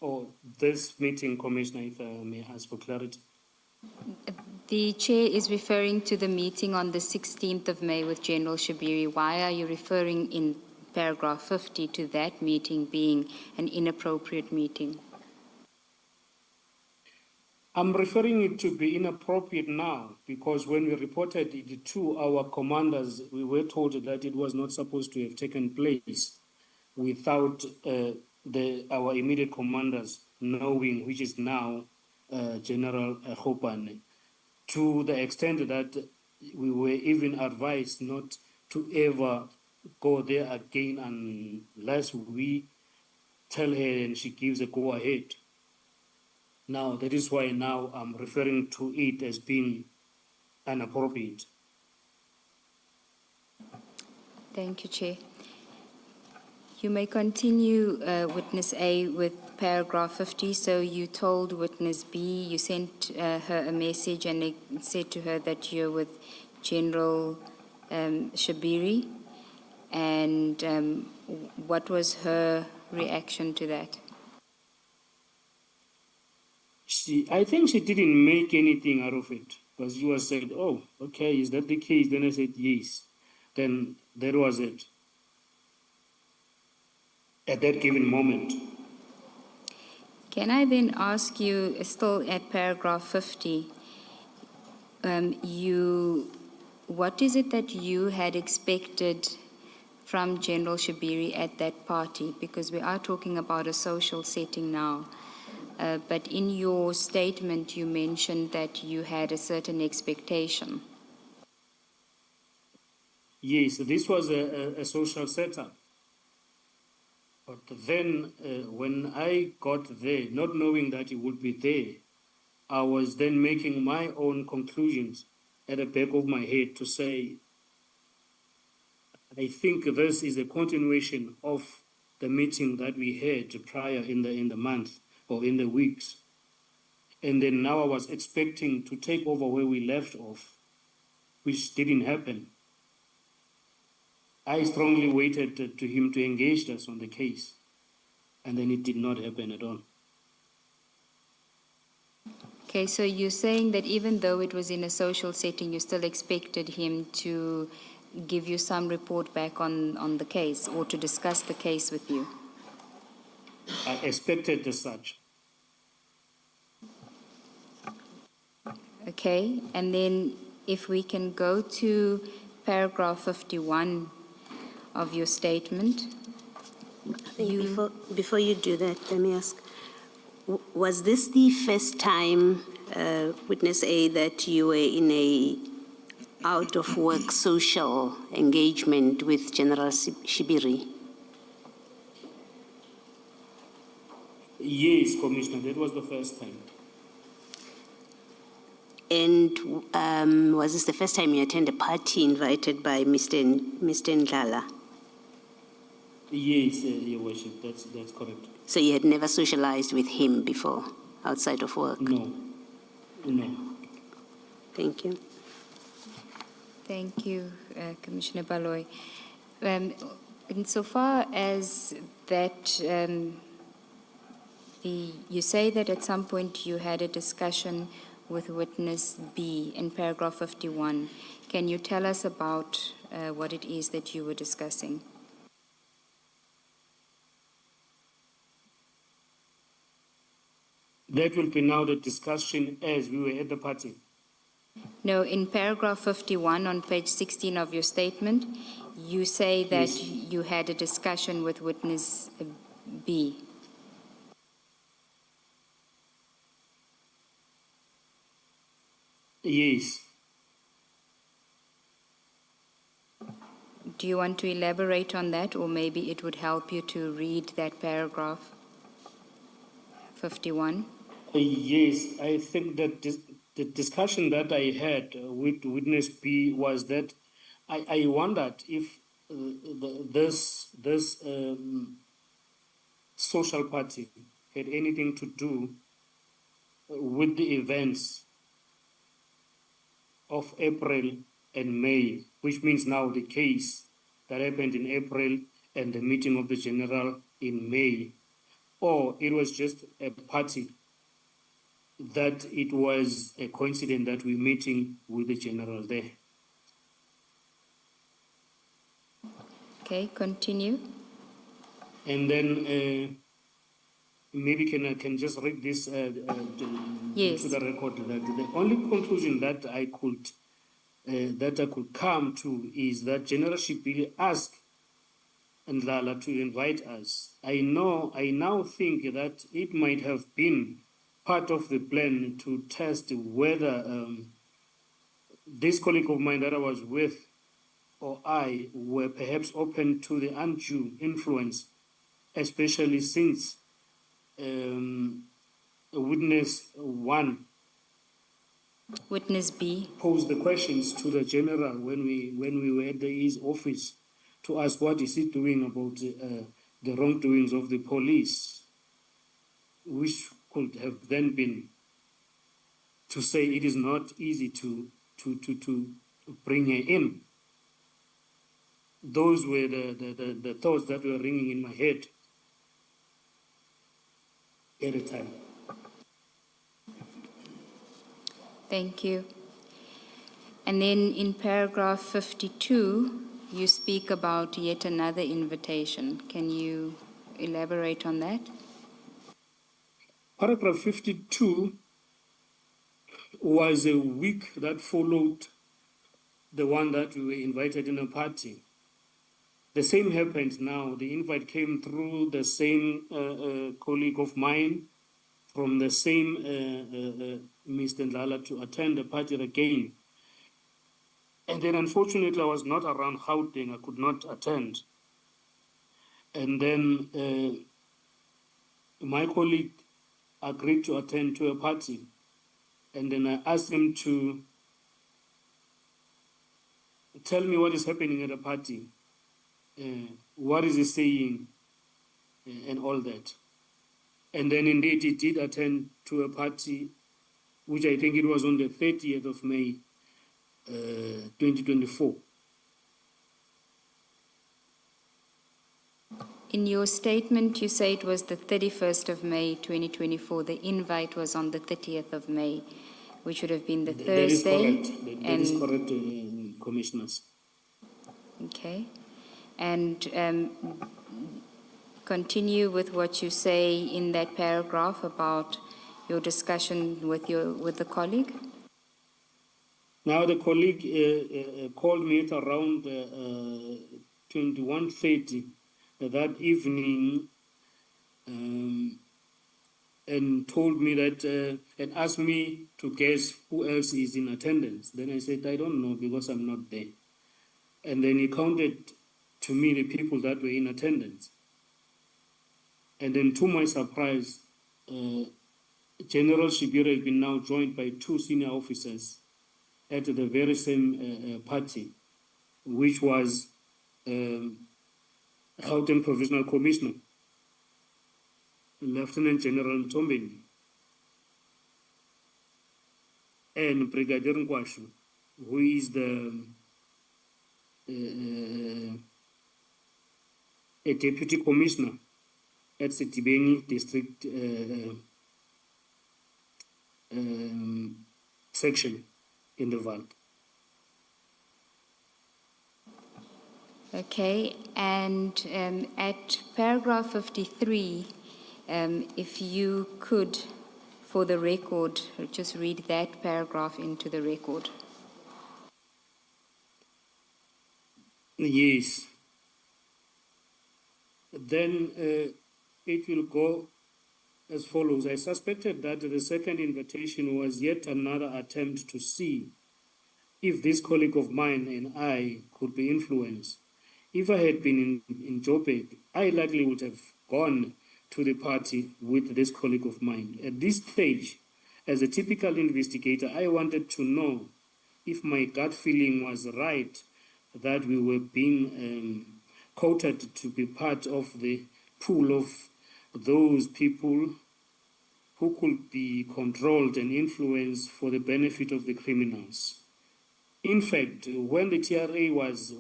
or this meeting, Commissioner, if I may ask for clarity. The chair is referring to the meeting on the 16th of May with General Shibiri. Why are you referring in paragraph 50 to that meeting being an inappropriate meeting? I'm referring it to be inappropriate now because when we reported it to our commanders, we were told that it was not supposed to have taken place without our immediate commanders knowing, which is now General Khopane. to the extent that we were even advised not to ever go there again unless we tell her and she gives a go ahead. Now, that is why now I'm referring to it as being inappropriate. Thank you, Chair. You may continue, Witness A, with paragraph 50. So you told Witness B, you sent her a message and it said to her that you're with General Shabiri. And what was her reaction to that? I think she didn't make anything out of it because she was said, oh, okay, is that the case? Then I said, yes. Then that was it. At that given moment. Can I then ask you, still at paragraph 50, what is it that you had expected from General Shabiri at that party? Because we are talking about a social setting now. But in your statement, you mentioned that you had a certain expectation. Yes, this was a social setup. But then when I got there, not knowing that he would be there, I was then making my own conclusions at the back of my head to say, I think this is a continuation of the meeting that we had prior in the month or in the weeks. And then now I was expecting to take over where we left off, which didn't happen. I strongly waited to him to engage us on the case, and then it did not happen at all. Okay, so you're saying that even though it was in a social setting, you still expected him to give you some report back on the case or to discuss the case with you? I expected as such. Okay, and then if we can go to paragraph 51 of your statement. Before you do that, let me ask, was this the first time, Witness A, that you were in a out-of-work social engagement with General Shabiri? Yes, Commissioner, that was the first time. And was this the first time you attended a party invited by Mr. Ndlala? Yes, Your Worship, that's correct. So you had never socialized with him before, outside of work? No. Thank you. Thank you, Commissioner Baloy. Insofar as that, you say that at some point you had a discussion with Witness B in paragraph 51. Can you tell us about what it is that you were discussing? That will be now the discussion as we were at the party. No, in paragraph 51 on page 16 of your statement, you say that Yes. you had a discussion with Witness B. Yes. Do you want to elaborate on that, or maybe it would help you to read that paragraph 51? Yes, I think that the discussion that I had with Witness B was that I wondered if this social party had anything to do with the events of April and May, which means now the case that happened in April and the meeting of the general in May, or it was just a party that it was a coincidence that we're meeting with the general there. Okay, continue. And then maybe I can just read this Yes. to the record. That the only conclusion that I could come to is that General Shabiri asked Ndlala to invite us. I now think that it might have been part of the plan to test whether this colleague of mine that I was with, or I, were perhaps open to the undue influence, especially since witness one, witness B, posed the questions to the general when we were at his office to ask what is he doing about the wrongdoings of the police, which could have then been to say it is not easy to bring her in. Those were the thoughts that were ringing in my head at the time. Thank you. And then in paragraph 52, you speak about yet another invitation. Can you elaborate on that? Paragraph 52 was a week that followed the one that we were invited in a party. The same happened now. The invite came through the same colleague of mine from the same Mr. Ndlala to attend the party again. And then unfortunately I was not around Gauteng, I could not attend. And then my colleague agreed to attend to a party. And then I asked him to tell me what is happening at the party, what is he saying, and all that. And then indeed he did attend to a party, which I think it was on the 30th of May, 2024. In your statement, you say it was the 31st of May, 2024. The invite was on the 30th of May, which would have been the Thursday. That is correct, Commissioners. Okay. And continue with what you say in that paragraph about your discussion with the colleague. Now the colleague called me at around 21:30 that evening and told me that and asked me to guess who else is in attendance. Then I said, I don't know because I'm not there. And then he counted to me the people that were in attendance. And then to my surprise, General Shibira had been now joined by 2 senior officers at the very same party, which was Gauteng Provisional Commissioner, Lieutenant General Mtombeni, and Brigadier Nkwashu, who is the a deputy commissioner at Setibengi district section in the Val. Okay, and at paragraph 53, if you could, for the record, just read that paragraph into the record. Yes. Then it will go as follows. I suspected that the second invitation was yet another attempt to see if this colleague of mine and I could be influenced. If I had been in Joburg, I likely would have gone to the party with this colleague of mine. At this stage, as a typical investigator, I wanted to know if my gut feeling was right, that we were being quoted to be part of the pool of those people who could be controlled and influenced for the benefit of the criminals. In fact, when the TRA was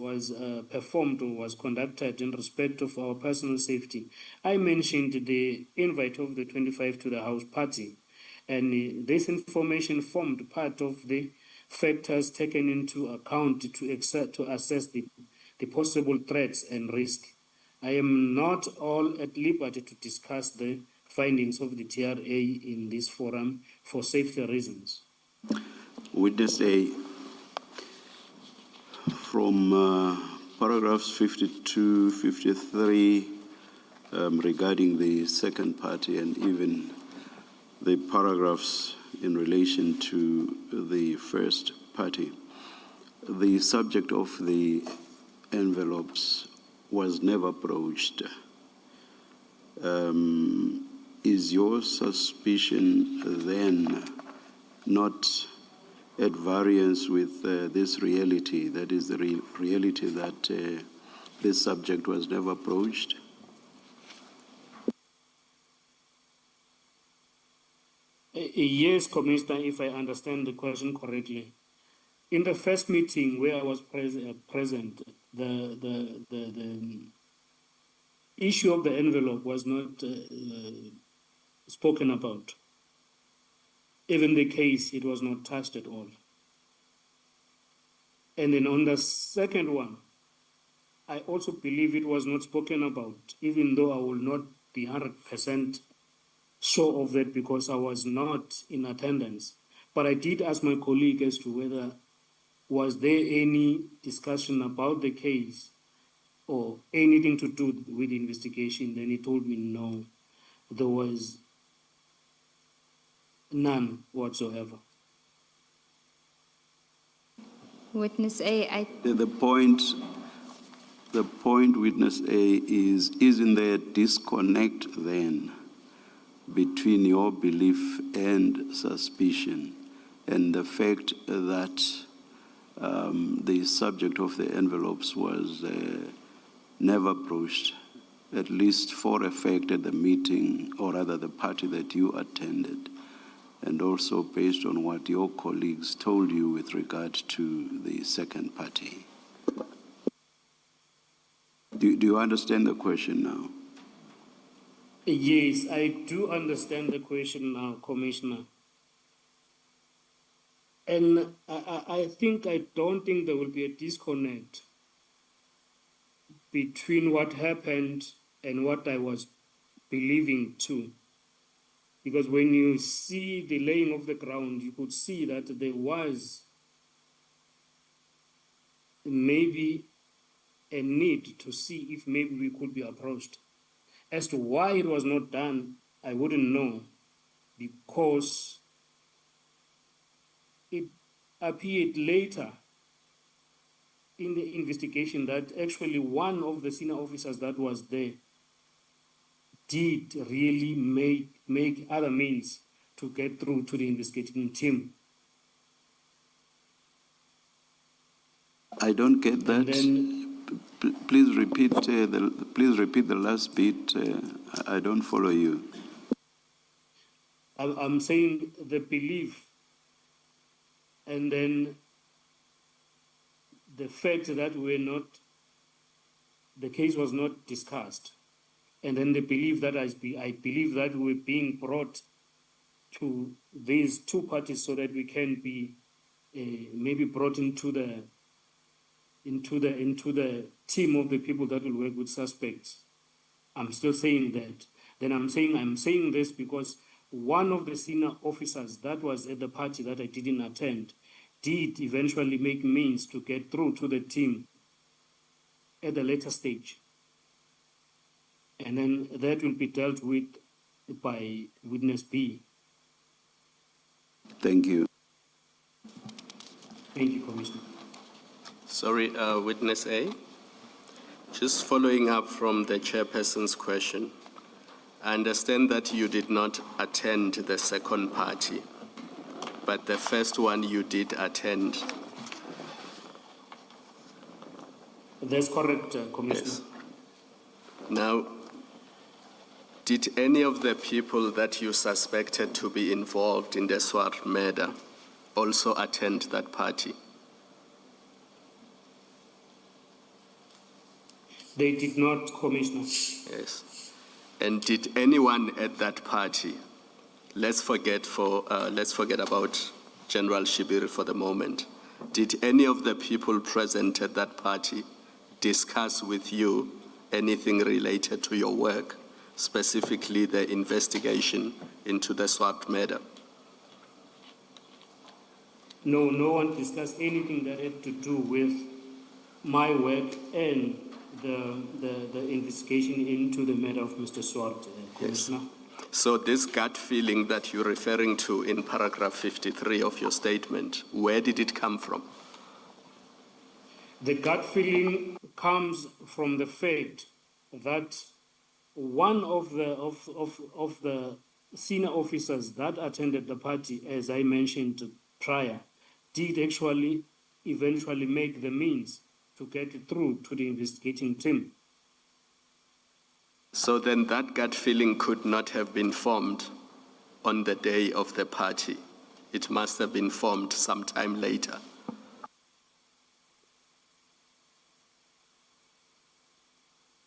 performed or was conducted in respect of our personal safety, I mentioned the invite of the 25 to the house party, and this information formed part of the factors taken into account to assess the possible threats and risk. I am not all at liberty to discuss the findings of the TRA in this forum for safety reasons. Witness A, from paragraphs 52, 53, regarding the second party, and even the paragraphs in relation to the first party, the subject of the envelopes was never broached. Is your suspicion then not at variance with this reality? That is the reality that this subject was never broached? Yes, Commissioner, if I understand the question correctly. In the first meeting where I was present, the issue of the envelope was not spoken about. Even the case, it was not touched at all. And then on the second one, I also believe it was not spoken about, even though I will not be 100% sure of that because I was not in attendance. But I did ask my colleague as to whether was there any discussion about the case or anything to do with the investigation. Then he told me no, there was none whatsoever. Witness A, The point, Witness A, is, isn't there a disconnect then between your belief and suspicion and the fact that the subject of the envelopes was never broached, at least for a fact at the meeting, or rather the party that you attended, and also based on what your colleagues told you with regard to the second party? Do you understand the question now? Yes, I do understand the question now, Commissioner. And I don't think there will be a disconnect between what happened and what I was believing too. Because when you see the laying of the ground, you could see that there was maybe a need to see if maybe we could be approached. As to why it was not done, I wouldn't know, because it appeared later in the investigation that actually one of the senior officers that was there did really make other means to get through to the investigating team. I don't get that. Please repeat the last bit. I don't follow you. I'm saying the belief, and then the fact that the case was not discussed, and then the belief that I believe that we're being brought to these two parties so that we can be maybe brought into the team of the people that will work with suspects. I'm still saying that. Then I'm saying this because one of the senior officers that was at the party that I didn't attend did eventually make means to get through to the team at a later stage. And then that will be dealt with by Witness B. Thank you. Thank you, Commissioner. Sorry, Witness A. Just following up from the chairperson's question, I understand that you did not attend the second party, but the first one you did attend. That's correct, Commissioner. Yes. Now, did any of the people that you suspected to be involved in the Swart murder also attend that party? They did not, Commissioner. Yes. And did anyone at that party, let's forget about General Shibiri for the moment, did any of the people present at that party discuss with you anything related to your work, specifically the investigation into the Swart murder? No, no one discussed anything that had to do with my work and the investigation into the matter of Mr. Swart, Commissioner. Yes. So this gut feeling that you're referring to in paragraph 53 of your statement, where did it come from? The gut feeling comes from the fact that one of the senior officers that attended the party, as I mentioned prior, did actually eventually make the means to get it through to the investigating team. So then that gut feeling could not have been formed on the day of the party. It must have been formed sometime later.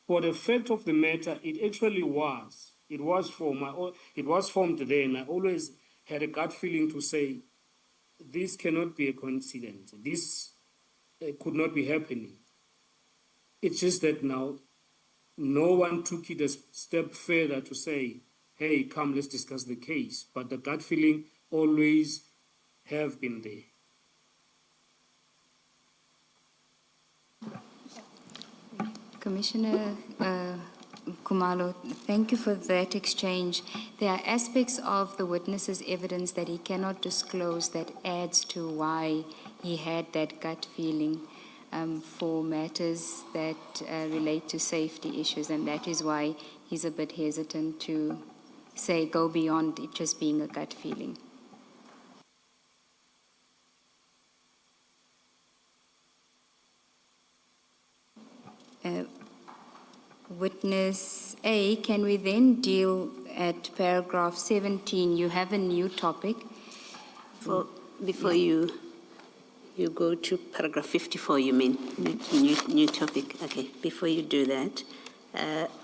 For the fact of the matter, it actually was. It was formed there, and I always had a gut feeling to say, this cannot be a coincidence. This could not be happening. It's just that now no one took it a step further to say, hey, come, let's discuss the case. But the gut feeling always have been there. Commissioner Kumalo, thank you for that exchange. There are aspects of the witness's evidence that he cannot disclose that adds to why he had that gut feeling for matters that relate to safety issues, and that is why he's a bit hesitant to say go beyond it just being a gut feeling. Witness A, can we then deal at paragraph 17? You have a new topic. Before you go to paragraph 54, you mean, new topic. Okay, before you do that,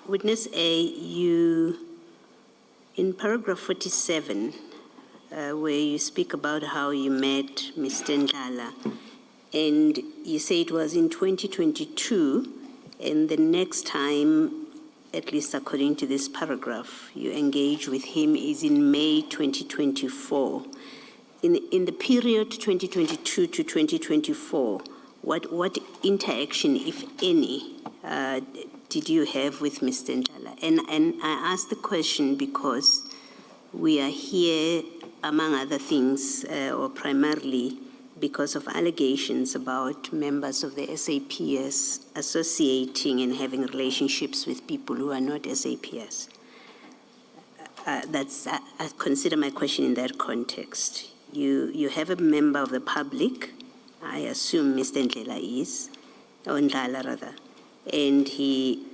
Witness A, in paragraph 47, where you speak about how you met Mr. Ndlala, and you say it was in 2022, and the next time, at least according to this paragraph, you engage with him is in May 2024. In the period 2022 to 2024, what interaction, if any, did you have with Mr. Ndlala? And I ask the question because we are here, among other things, or primarily because of allegations about members of the SAPS associating and having relationships with people who are not SAPS. I consider my question in that context. You have a member of the public, I assume Mr. Ndlala is, or Ndlala rather, and he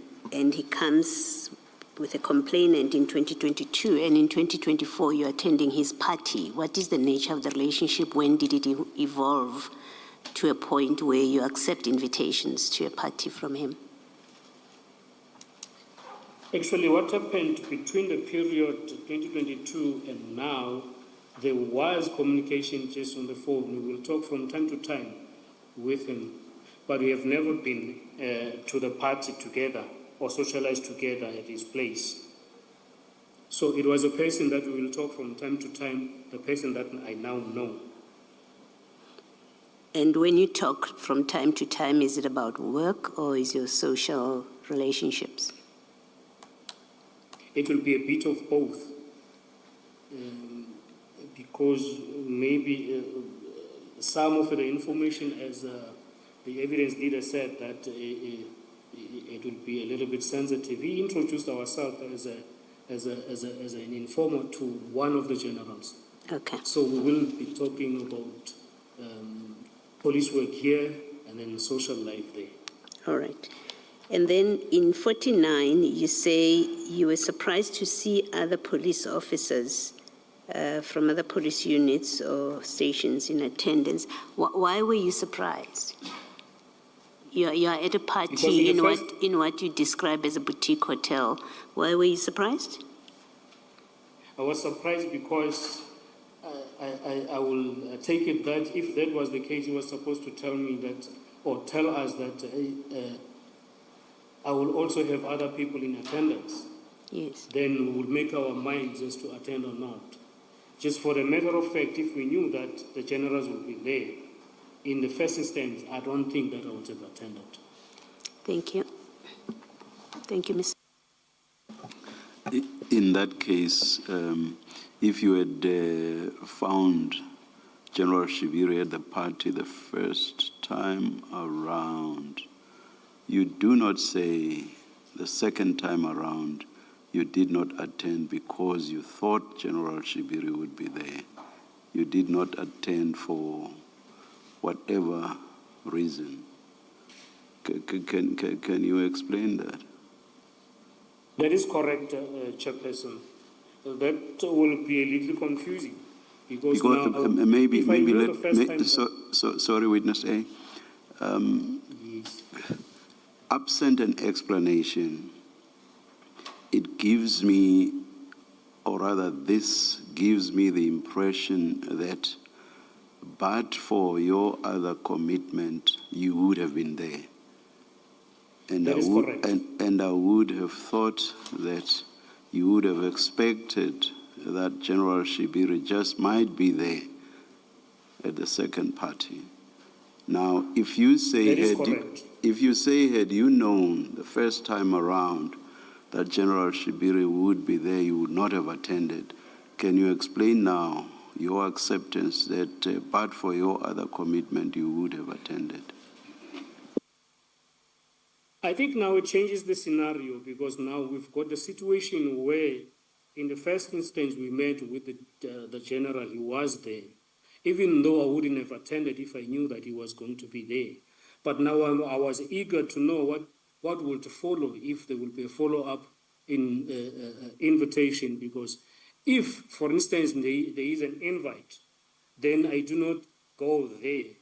comes with a complainant in 2022, and in 2024 you're attending his party. What is the nature of the relationship? When did it evolve to a point where you accept invitations to a party from him? Actually, what happened between the period 2022 and now, there was communication just on the phone. We will talk from time to time with him, but we have never been to the party together or socialized together at his place. So it was a person that we will talk from time to time, the person that I now know. And when you talk from time to time, is it about work or is your social relationships? It will be a bit of both, because maybe some of the information, as the evidence leader said, that it will be a little bit sensitive. He introduced ourselves as an informer to one of the generals. Okay. So we will be talking about police work here and then social life there. All right. And then in 49, you say you were surprised to see other police officers from other police units or stations in attendance. Why were you surprised? You are at a party in what you describe as a boutique hotel. Why were you surprised? I was surprised because I will take it that if that was the case, he was supposed to tell me that, or tell us that I will also have other people in attendance. Yes. Then we would make our minds as to attend or not. Just for the matter of fact, if we knew that the generals would be there, in the first instance, I don't think that I would have attended. Thank you. Thank you, Mr. In that case, if you had found General Shibiri at the party the first time around, you do not say the second time around you did not attend because you thought General Shibiri would be there. You did not attend for whatever reason. Can you explain that? That is correct, Chairperson. That will be a little confusing because now, maybe if I knew the first time sorry, witness A. Yes. Absent an explanation, it gives me, or rather this gives me the impression that but for your other commitment, you would have been there. And that is correct. And I would have thought that you would have expected that General Shibiri just might be there at the second party. Now, if you say had you known the first time around that General Shibiri would be there, you would not have attended. Can you explain now your acceptance that but for your other commitment, you would have attended? I think now it changes the scenario because now we've got the situation where in the first instance we met with the general, he was there. Even though I wouldn't have attended if I knew that he was going to be there. But now I was eager to know what would follow if there will be a follow-up invitation, because if, for instance, there is an invite, then I do not go there,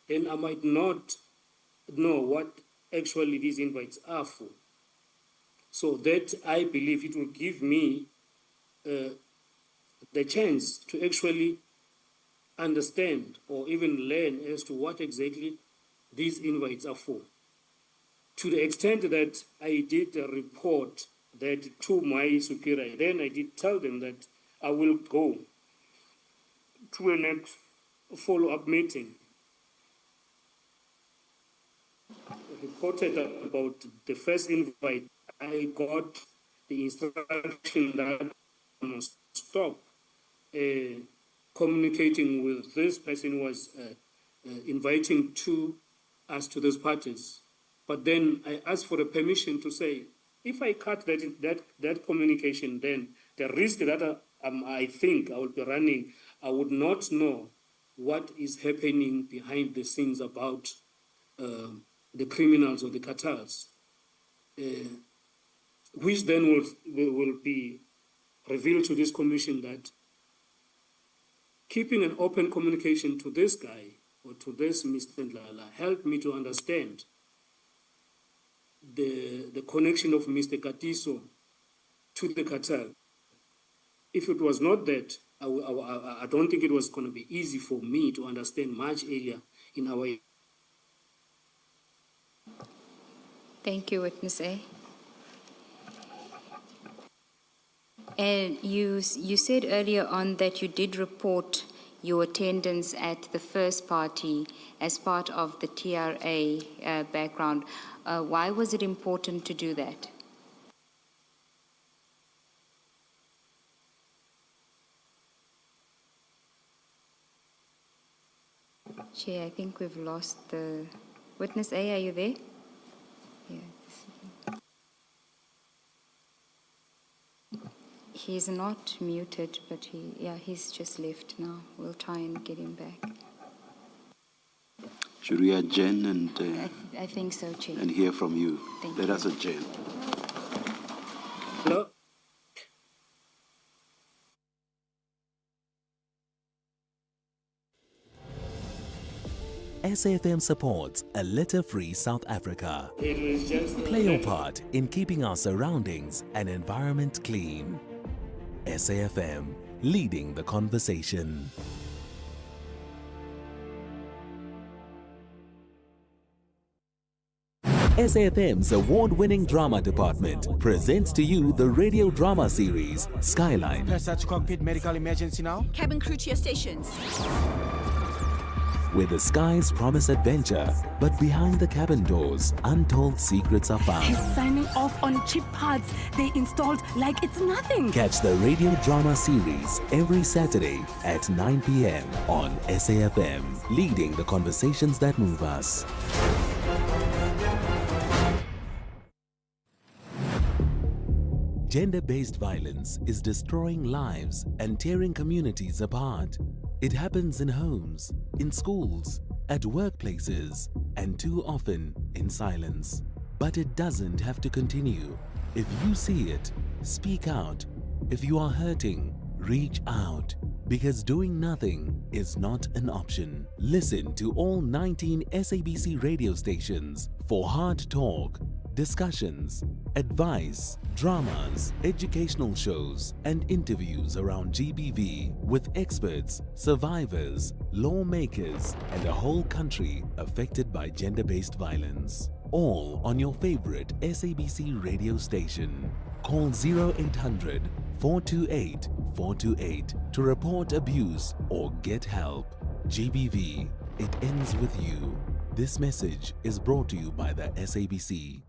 then I might not know what actually these invites are for. So that, I believe, it will give me the chance to actually understand or even learn as to what exactly these invites are for. To the extent that I did report that to my superior, then I did tell them that I will go to a next follow-up meeting. Reported about the first invite, I got the instruction that I must stop communicating with this person who was inviting us to those parties. But then I asked for a permission to say, if I cut that communication, then the risk that I think I will be running, I would not know what is happening behind the scenes about the criminals or the cartels, which then will be revealed to this commission that keeping an open communication to this guy or to this Mr. Ndlala helped me to understand the connection of Mr. Katiso to the cartel. If it was not that, I don't think it was going to be easy for me to understand much earlier in our... Thank you, Witness A. And you said earlier on that you did report your attendance at the first party as part of the TRA background. Why was it important to do that? Chair, I think we've lost the... Witness A, are you there? Yeah. He's not muted, but he's just left now. We'll try and get him back. Should we adjourn and... I think so, Chair. And hear from you. Let us adjourn. Hello? SAFM supports a litter-free South Africa. It was just Play your part in keeping our surroundings and environment clean. SAFM, leading the conversation. SAFM's award-winning drama department presents to you the radio drama series Skyline. Press that to cockpit medical emergency now. Cabin crew to your stations. where the skies promise adventure, but behind the cabin doors, untold secrets are found. He's signing off on cheap parts they installed like it's nothing. Catch the radio drama series every Saturday at 9 p.m. on SAFM, leading the conversations that move us. Gender-based violence is destroying lives and tearing communities apart. It happens in homes, in schools, at workplaces, and too often in silence. But it doesn't have to continue. If you see it, speak out. If you are hurting, reach out. Because doing nothing is not an option. Listen to all 19 SABC radio stations for hard talk, discussions, advice, dramas, educational shows, and interviews around GBV with experts, survivors, lawmakers, and a whole country affected by gender-based violence. All on your favorite SABC radio station. Call 0800 428 428 to report abuse or get help. GBV, it ends with you. This message is brought to you by the SABC.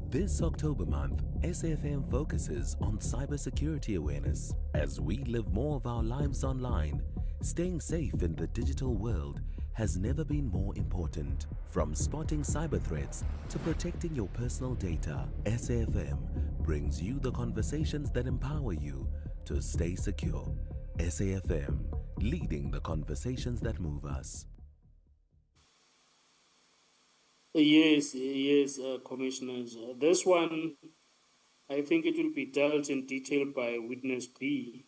This October month, SAFM focuses on cybersecurity awareness. As we live more of our lives online, staying safe in the digital world has never been more important. From spotting cyber threats to protecting your personal data, SAFM brings you the conversations that empower you to stay secure. SAFM, leading the conversations that move us. Yes, Commissioners. This one, I think it will be dealt in detail by Witness B.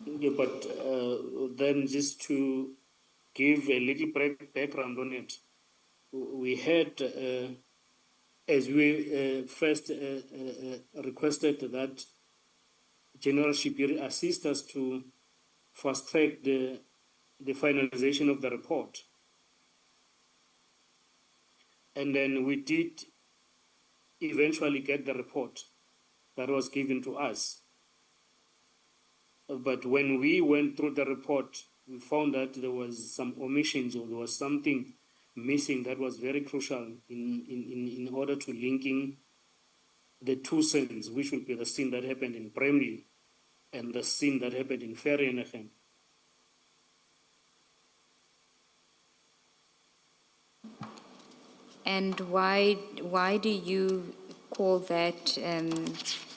Yeah, but then just to give a little background on it, we had, as we first requested that General Shipiri assist us to fast-track the finalization of the report. And then we did eventually get the report that was given to us. But when we went through the report, we found that there was some omissions or there was something missing that was very crucial in order to linking the two sins, which would be the sin that happened in Bramley and the sin that happened in Vereeniging. And why do you call that,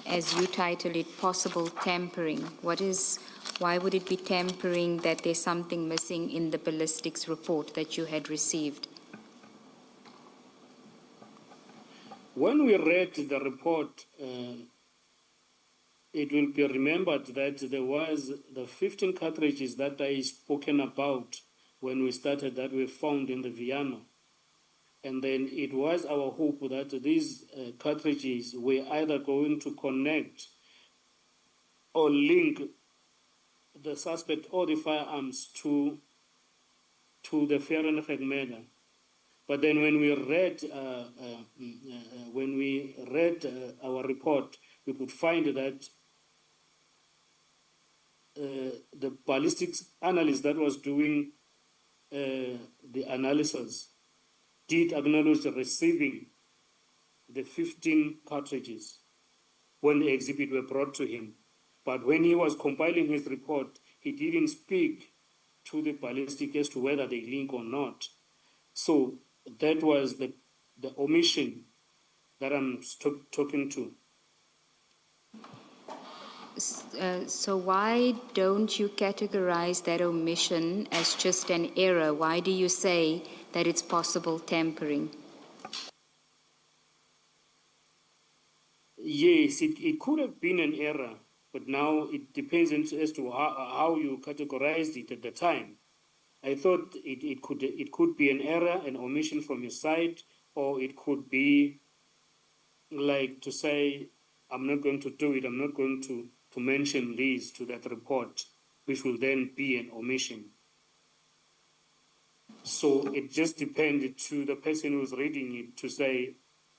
as you title it, possible tampering? Why would it be tampering that there's something missing in the ballistics report that you had received? When we read the report, it will be remembered that there was the 15 cartridges that I spoken about when we started that were found in the Viano. And then it was our hope that these cartridges were either going to connect or link the suspect or the firearms to the Vereeniging murder. But then when we read our report, we could find that the ballistics analyst that was doing the analysis did acknowledge receiving the 15 cartridges when the exhibit were brought to him. But when he was compiling his report, he didn't speak to the ballistic as to whether they link or not. So that was the omission that I'm talking to. So why don't you categorize that omission as just an error? Why do you say that it's possible tampering? Yes, it could have been an error, but now it depends as to how you categorized it at the time. I thought it could be an error, an omission from your side, or it could be like to say, I'm not going to do it, I'm not going to mention this to that report, which will then be an omission. So it just depended to the person who's reading it to say,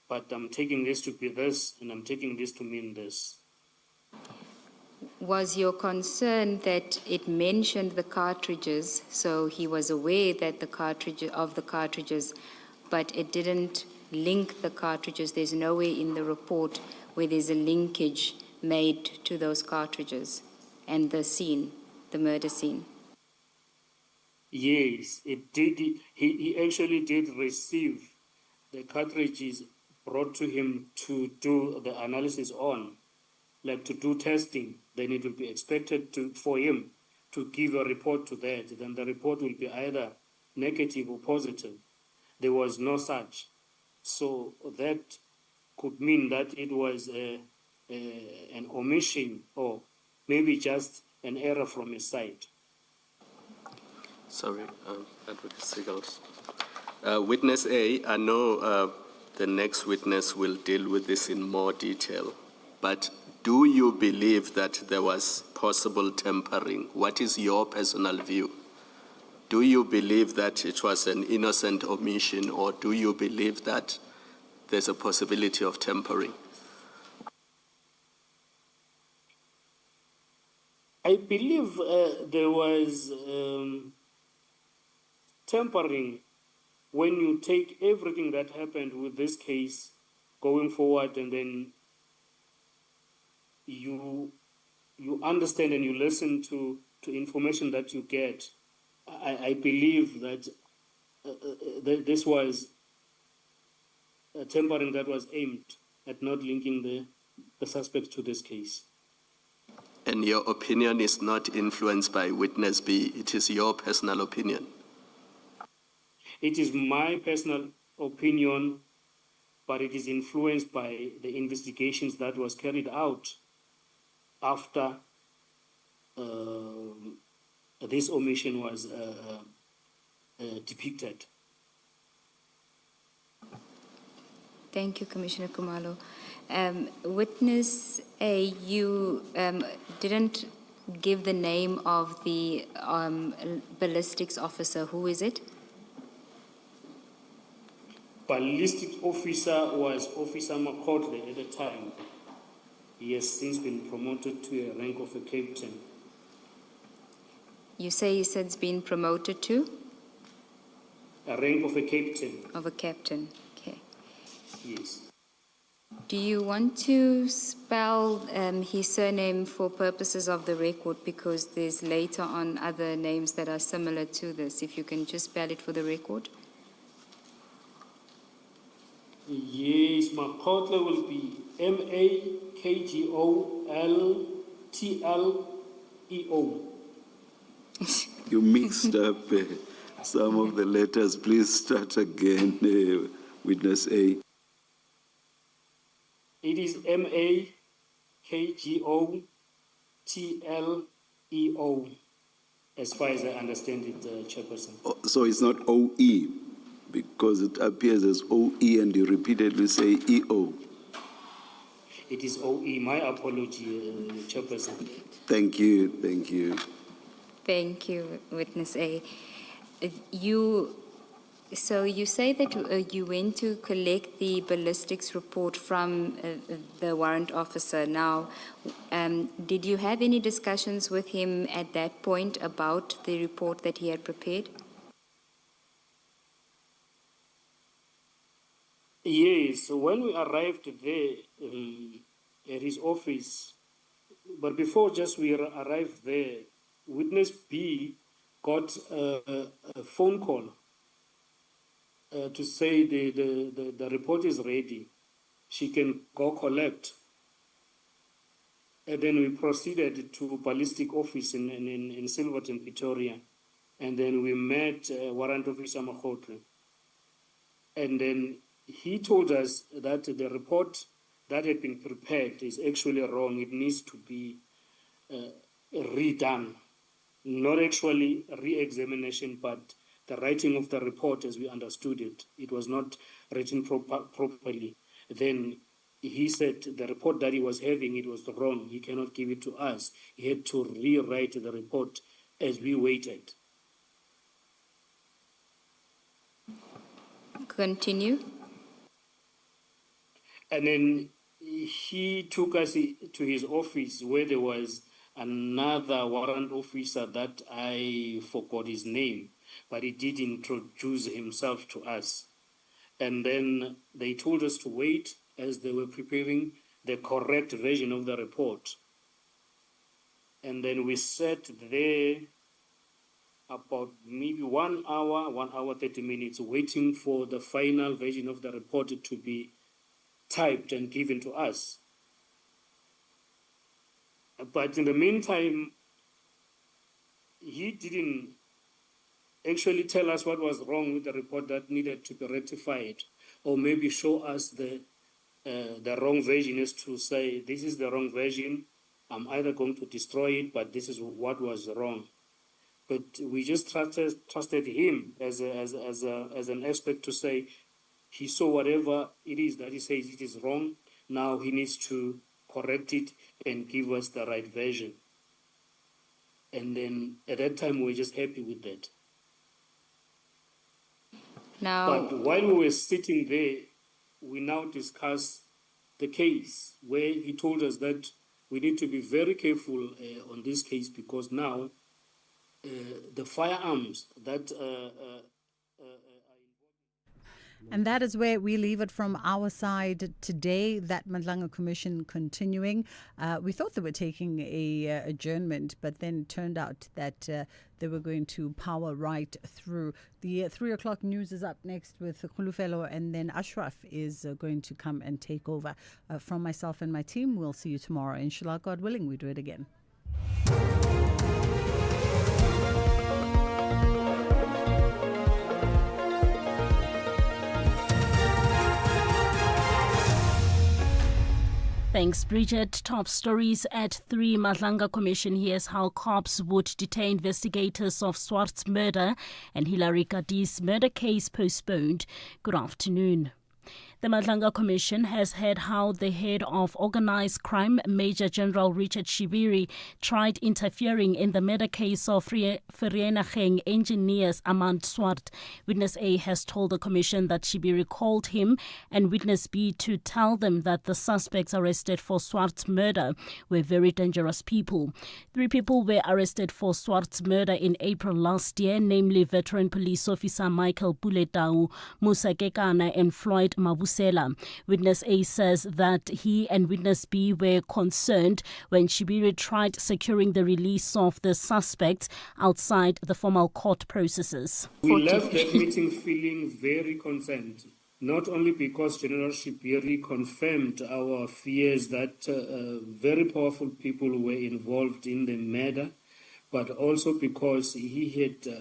but I'm taking this to be this, and I'm taking this to mean this. Was your concern that it mentioned the cartridges, so he was aware that the cartridges, but it didn't link the cartridges? There's nowhere in the report where there's a linkage made to those cartridges and the scene, the murder scene. Yes, it did. He actually did receive the cartridges brought to him to do the analysis on, like to do testing. Then it will be expected for him to give a report to that. Then the report will be either negative or positive. There was no such. So that could mean that it was an omission or maybe just an error from his side. Sorry, Advocate Siegels. Witness A, I know the next witness will deal with this in more detail, but do you believe that there was possible tampering? What is your personal view? Do you believe that it was an innocent omission, or do you believe that there's a possibility of tampering? I believe there was tampering when you take everything that happened with this case going forward, and then you understand and you listen to information that you get. I believe that this was a tampering that was aimed at not linking the suspect to this case. And your opinion is not influenced by witness B, it is your personal opinion? It is my personal opinion, but it is influenced by the investigations that was carried out after this omission was depicted. Thank you, Commissioner Kumalo. Witness A, you didn't give the name of the ballistics officer. Who is it? Ballistics officer was Officer Makotle at the time. He has since been promoted to a rank of a captain. You say he's since been promoted to? A rank of a captain. Of a captain, okay. Yes. Do you want to spell his surname for purposes of the record, because there's later on other names that are similar to this? If you can just spell it for the record. Yes, Makotle will be M-A-K-G-O-L-T-L-E-O. You mixed up some of the letters. Please start again, Witness A. It is M-A-K-G-O-T-L-E-O, as far as I understand it, Chairperson. So it's not O-E, because it appears as O-E and you repeatedly say E-O. It is O-E. My apology, Chairperson. Thank you, thank you. Thank you, Witness A. So you say that you went to collect the ballistics report from the warrant officer. Now, did you have any discussions with him at that point about the report that he had prepared? Yes, when we arrived there at his office, but before just we arrived there, Witness B got a phone call to say the report is ready. She can go collect. And then we proceeded to ballistic office in Silverton, Pretoria. And then we met Warrant Officer Makotle. And then he told us that the report that had been prepared is actually wrong. It needs to be redone. Not actually re-examination, but the writing of the report as we understood it. It was not written properly. Then he said the report that he was having, it was wrong. He cannot give it to us. He had to rewrite the report as we waited. Continue. And then he took us to his office where there was another warrant officer that I forgot his name, but he did introduce himself to us. And then they told us to wait as they were preparing the correct version of the report. And then we sat there about maybe 1 hour, 30 minutes, waiting for the final version of the report to be typed and given to us. But in the meantime, he didn't actually tell us what was wrong with the report that needed to be rectified, or maybe show us the wrong version, is to say, this is the wrong version, I'm either going to destroy it, but this is what was wrong. But we just trusted him as an expert to say, he saw whatever it is that he says it is wrong, now he needs to correct it and give us the right version. And then at that time, we were just happy with that. Now, but while we were sitting there, we now discussed the case, where he told us that we need to be very careful on this case, because now the firearms that And that is where we leave it from our side today, that Madlanga Commission continuing. We thought they were taking a adjournment, but then turned out that they were going to power right through. The 3 o'clock news is up next with Khulufelo, and then Ashraf is going to come and take over. From myself and my team, we'll see you tomorrow. Inshallah, God willing, we do it again. Thanks, Bridget. Top stories at 3. Madlanga Commission hears how cops would detain investigators of Swart's murder and Hilary Kadi's murder case postponed. Good afternoon. The Madlanga Commission has heard how the head of organised crime, Major General Richard Shibiri, tried interfering in the murder case of Vereeniging engineers Amand Swart. Witness A has told the Commission that Shibiri called him and Witness B to tell them that the suspects arrested for Swart's murder were very dangerous people. 3 people were arrested for Swart's murder in April last year, namely veteran police officer Michael Puletau, Musa Kekana and Floyd Mabusela. Witness A says that he and Witness B were concerned when Shibiri tried securing the release of the suspects outside the formal court processes. We left that meeting feeling very concerned, not only because General Shibiri confirmed our fears that very powerful people were involved in the murder, but also because he had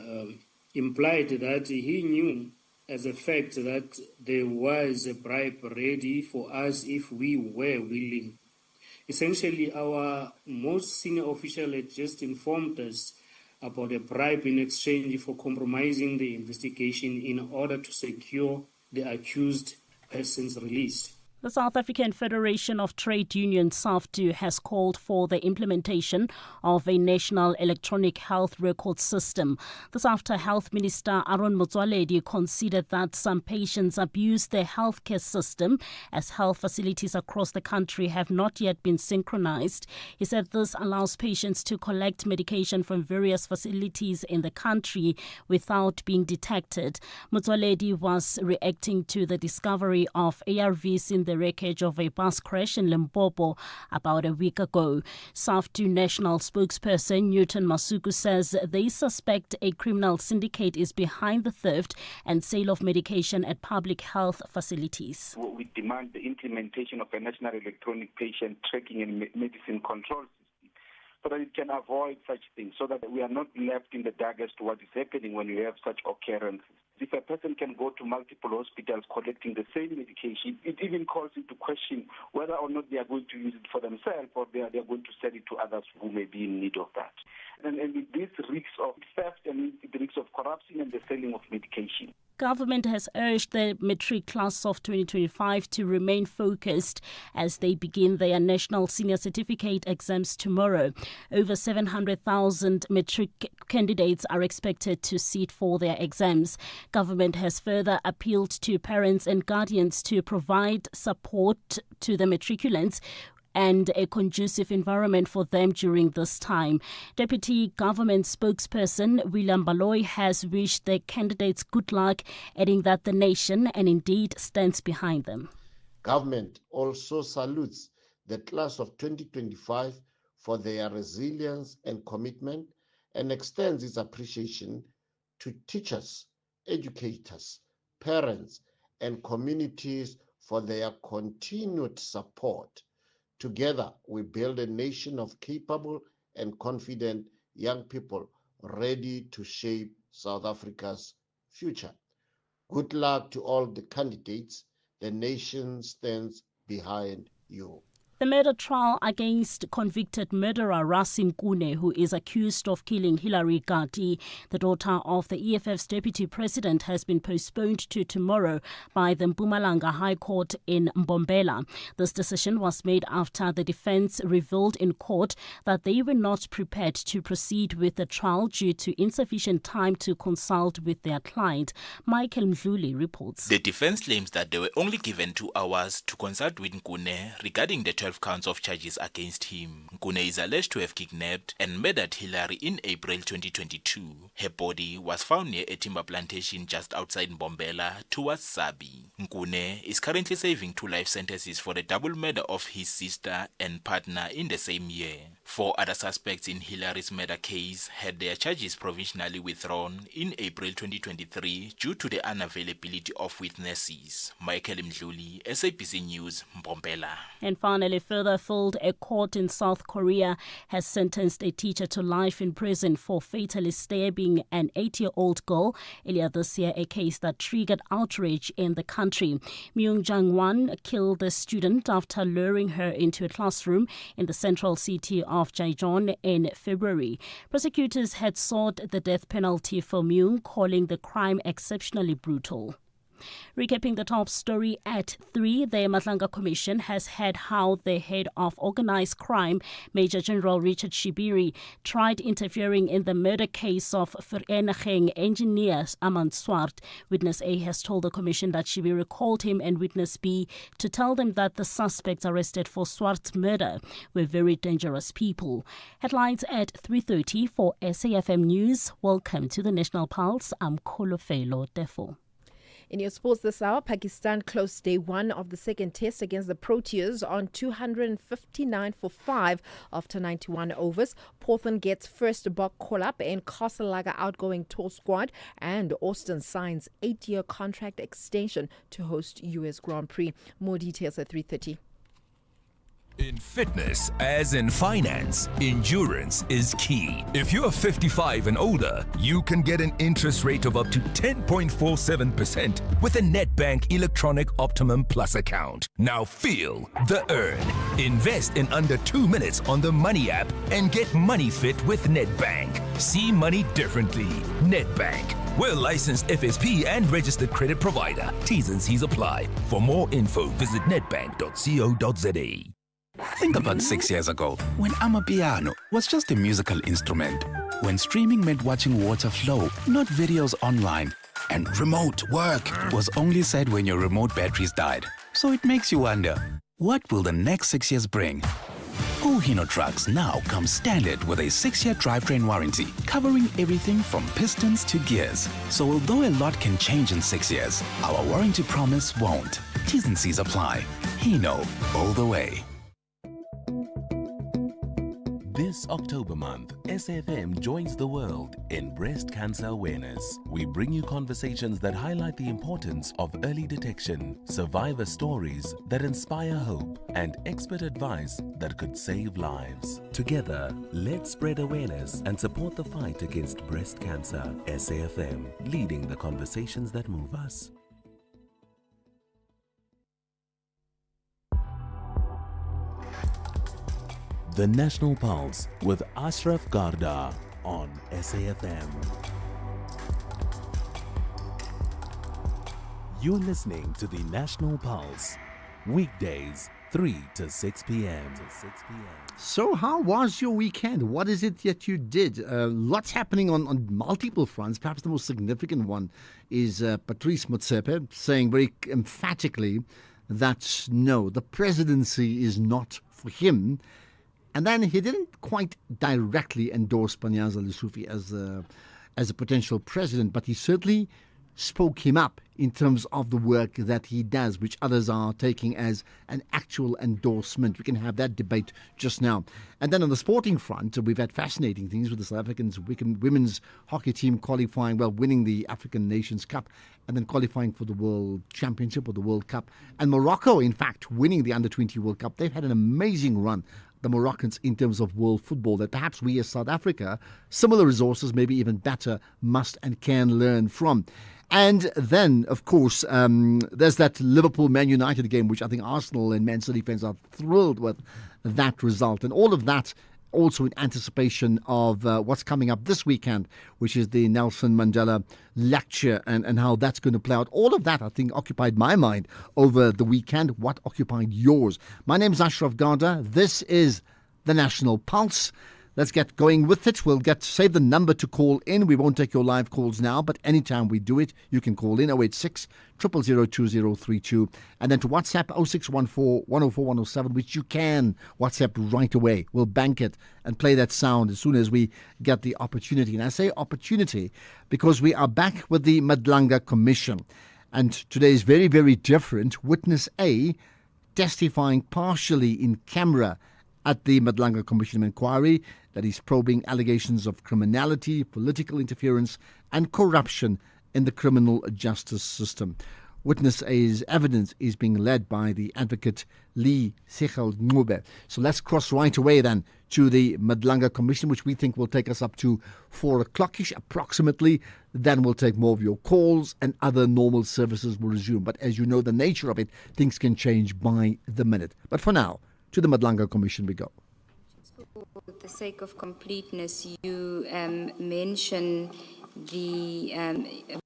implied that he knew as a fact that there was a bribe ready for us if we were willing. Essentially, our most senior official had just informed us about a bribe in exchange for compromising the investigation in order to secure the accused person's release. The South African Federation of Trade Unions, SAFTU, has called for the implementation of a national electronic health record system. This after Health Minister Aaron Motsoaledi considered that some patients abuse the healthcare system as health facilities across the country have not yet been synchronized. He said this allows patients to collect medication from various facilities in the country without being detected. Motsoaledi was reacting to the discovery of ARVs in the wreckage of a bus crash in Limpopo about a week ago. SAFTU national spokesperson Newton Masuku says they suspect a criminal syndicate is behind the theft and sale of medication at public health facilities. We demand the implementation of a national electronic patient tracking and medicine control system so that it can avoid such things, so that we are not left in the dark as to what is happening when we have such occurrences. If a person can go to multiple hospitals collecting the same medication, it even calls into question whether or not they are going to use it for themselves or they are going to sell it to others who may be in need of that. And this risks of theft and the risks of corruption and the selling of medication. Government has urged the matric class of 2025 to remain focused as they begin their national senior certificate exams tomorrow. Over 700,000 matric candidates are expected to sit for their exams. Government has further appealed to parents and guardians to provide support to the matriculants and a conducive environment for them during this time. Deputy Government spokesperson William Baloyi has wished the candidates good luck, adding that the nation and indeed stands behind them. Government also salutes the class of 2025 for their resilience and commitment and extends its appreciation to teachers, educators, parents, and communities for their continued support. Together, we build a nation of capable and confident young people ready to shape South Africa's future. Good luck to all the candidates. The nation stands behind you. The murder trial against convicted murderer Rasim Kune, who is accused of killing Hilary Gati, the daughter of the EFF's deputy president, has been postponed to tomorrow by the Mpumalanga High Court in Mbombela. This decision was made after the defense revealed in court that they were not prepared to proceed with the trial due to insufficient time to consult with their client. Michael Mdluli reports. The defense claims that they were only given 2 hours to consult with Nkune regarding the 12 counts of charges against him. Nkune is alleged to have kidnapped and murdered Hilary in April 2022. Her body was found near a timber plantation just outside Mbombela towards Sabi. Nkune is currently serving 2 life sentences for the double murder of his sister and partner in the same year. 4 other suspects in Hilary's murder case had their charges provisionally withdrawn in April 2023 due to the unavailability of witnesses. Michael Mdluli, SABC News, Mbombela. And finally, further afield, a court in South Korea has sentenced a teacher to life in prison for fatally stabbing an 8-year-old girl earlier this year, a case that triggered outrage in the country. Myung Jang-wan killed the student after luring her into a classroom in the central city of Daejeon in February. Prosecutors had sought the death penalty for Myung, calling the crime exceptionally brutal. Recapping the top story at 3, the Matlanga Commission has heard how the head of organized crime, Major General Richard Shibiri, tried interfering in the murder case of Vereniging engineers Amand Swart. Witness A has told the commission that Shibiri called him and Witness B to tell them that the suspects arrested for Swart's murder were very dangerous people. Headlines at 3:30 for SAFM News. Welcome to the National Pulse. I'm Kolofelo Defo. In your sports this hour, Pakistan closed day 1 of the second test against the Proteas on 259 for 5 after 91 overs. Portland gets first buck call-up in Castle-Lager outgoing tour squad, and Austin signs 8-year contract extension to host US Grand Prix. More details at 3:30. In fitness, as in finance, endurance is key. If you're 55 and older, you can get an interest rate of up to 10.47% with a Nedbank Electronic Optimum Plus account. Now feel the earn. Invest in under 2 minutes on the Money app and get money fit with Nedbank. See money differently. Nedbank. We're licensed FSP and registered credit provider. T's and C's apply. For more info, visit nedbank.co.za. Think about 6 years ago, when Amapiano was just a musical instrument, when streaming meant watching water flow, not videos online, and remote work was only said when your remote batteries died. So it makes you wonder, what will the next 6 years bring? Hino trucks now come standard with a 6-year drivetrain warranty, covering everything from pistons to gears. So although a lot can change in 6 years, our warranty promise won't. T's and C's apply. Hino, all the way. This October month, SAFM joins the world in breast cancer awareness. We bring you conversations that highlight the importance of early detection, survivor stories that inspire hope, and expert advice that could save lives. Together, let's spread awareness and support the fight against breast cancer. SAFM, leading the conversations that move us. The National Pulse with Ashraf Garda on SAFM. You're listening to the National Pulse, weekdays 3 to 6 p.m. So how was your weekend? What is it that you did? Lots happening on multiple fronts. Perhaps the most significant one is Patrice Motsepe saying very emphatically that no, the presidency is not for him. And then he didn't quite directly endorse Panyaza Lesufi as a potential president, but he certainly spoke him up in terms of the work that he does, which others are taking as an actual endorsement. We can have that debate just now. And then on the sporting front, we've had fascinating things with the South African women's hockey team qualifying, winning the African Nations Cup and then qualifying for the World Championship or the World Cup. And Morocco, in fact, winning the Under-20 World Cup. They've had an amazing run, the Moroccans, in terms of world football, that perhaps we as South Africa, similar resources, maybe even better, must and can learn from. And then, of course, there's that Liverpool-Man United game, which I think Arsenal and Man City fans are thrilled with that result. And all of that also in anticipation of what's coming up this weekend, which is the Nelson Mandela lecture and how that's going to play out. All of that, I think, occupied my mind over the weekend. What occupied yours? My name is Ashraf Garda. This is the National Pulse. Let's get going with it. We'll save the number to call in. We won't take your live calls now, but anytime we do it, you can call in 086 000 2032. And then to WhatsApp 0614 104 107, which you can WhatsApp right away. We'll bank it and play that sound as soon as we get the opportunity. And I say opportunity because we are back with the Madlanga Commission. And today is very, very different. Witness A testifying partially in camera at the Madlanga Commission of Inquiry that is probing allegations of criminality, political interference and corruption in the criminal justice system. Witness A's evidence is being led by the advocate Lee Sechel Ngube. So let's cross right away then to the Madlanga Commission, which we think will take us up to 4 o'clock-ish approximately. Then we'll take more of your calls and other normal services will resume. But as you know, the nature of it, things can change by the minute. But for now, to the Madlanga Commission we go. For the sake of completeness, you mention the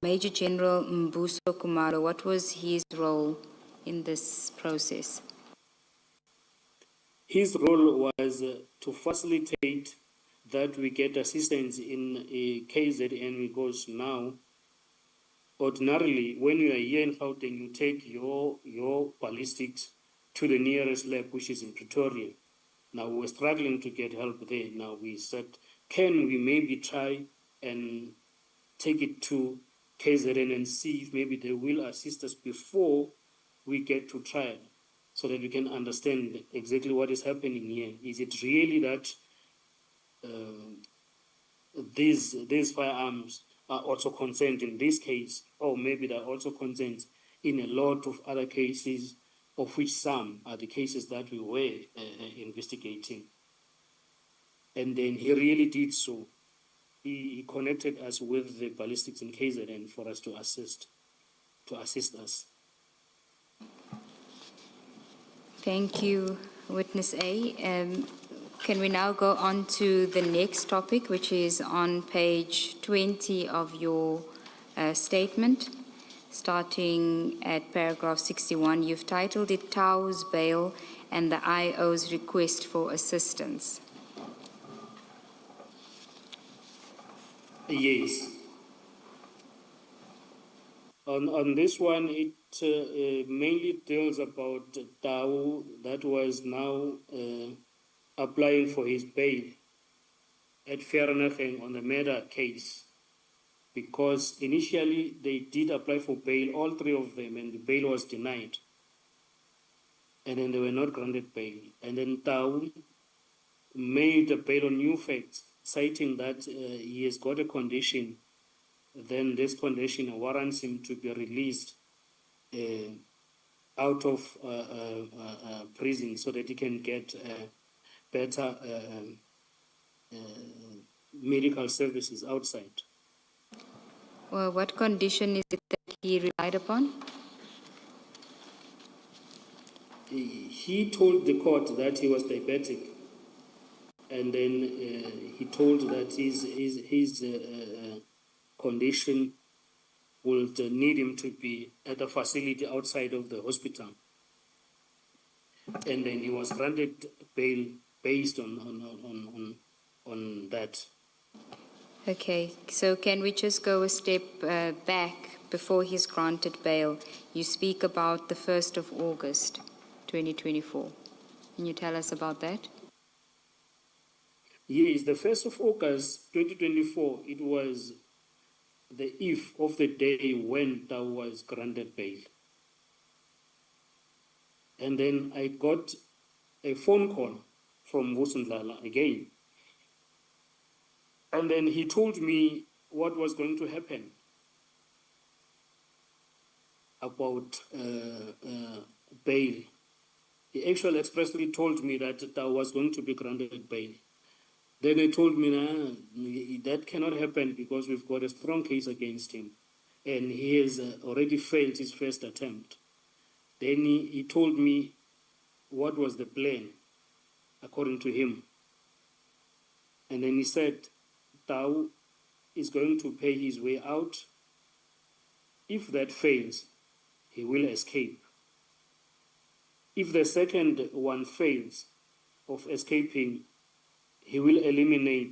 Major General Mbuso Kumalo. What was his role in this process? His role was to facilitate that we get assistance in KZN because now, ordinarily, when you are here in Gauteng, you take your ballistics to the nearest lab, which is in Pretoria. Now, we're struggling to get help there. Now, we said, can we maybe try and take it to KZN and see if maybe they will assist us before we get to trial so that we can understand exactly what is happening here. Is it really that these firearms are also concerned in this case, or maybe they're also concerned in a lot of other cases, of which some are the cases that we were investigating. And then he really did so. He connected us with the ballistics in KZN for us to assist us. Thank you, Witness A. Can we now go on to the next topic, which is on page 20 of your statement? Starting at paragraph 61, you've titled it Tau's Bail and the IO's Request for Assistance. Yes. On this one, it mainly deals about Tau that was now applying for his bail at Vereeniging on the murder case. Because initially they did apply for bail, all three of them, and the bail was denied. And then they were not granted bail. And then Tau made a bail on new facts, citing that he has got a condition. Then this condition warrants him to be released out of prison so that he can get better medical services outside. Well, what condition is it that he relied upon? He told the court that he was diabetic, and then he told that his condition would need him to be at a facility outside of the hospital. And then he was granted bail based on that. Okay, so can we just go a step back before he's granted bail? You speak about the 1st of August, 2024. Can you tell us about that? Yes, the 1st of August 2024, it was the eve of the day when Tau was granted bail. And then I got a phone call from Wusundlala again. And then he told me what was going to happen about bail. He actually expressly told me that Tau was going to be granted bail. Then he told me, nah, that cannot happen because we've got a strong case against him. And he has already failed his first attempt. Then he told me what was the plan, according to him. And then he said, Tau is going to pay his way out. If that fails, he will escape. If the second one fails of escaping, he will eliminate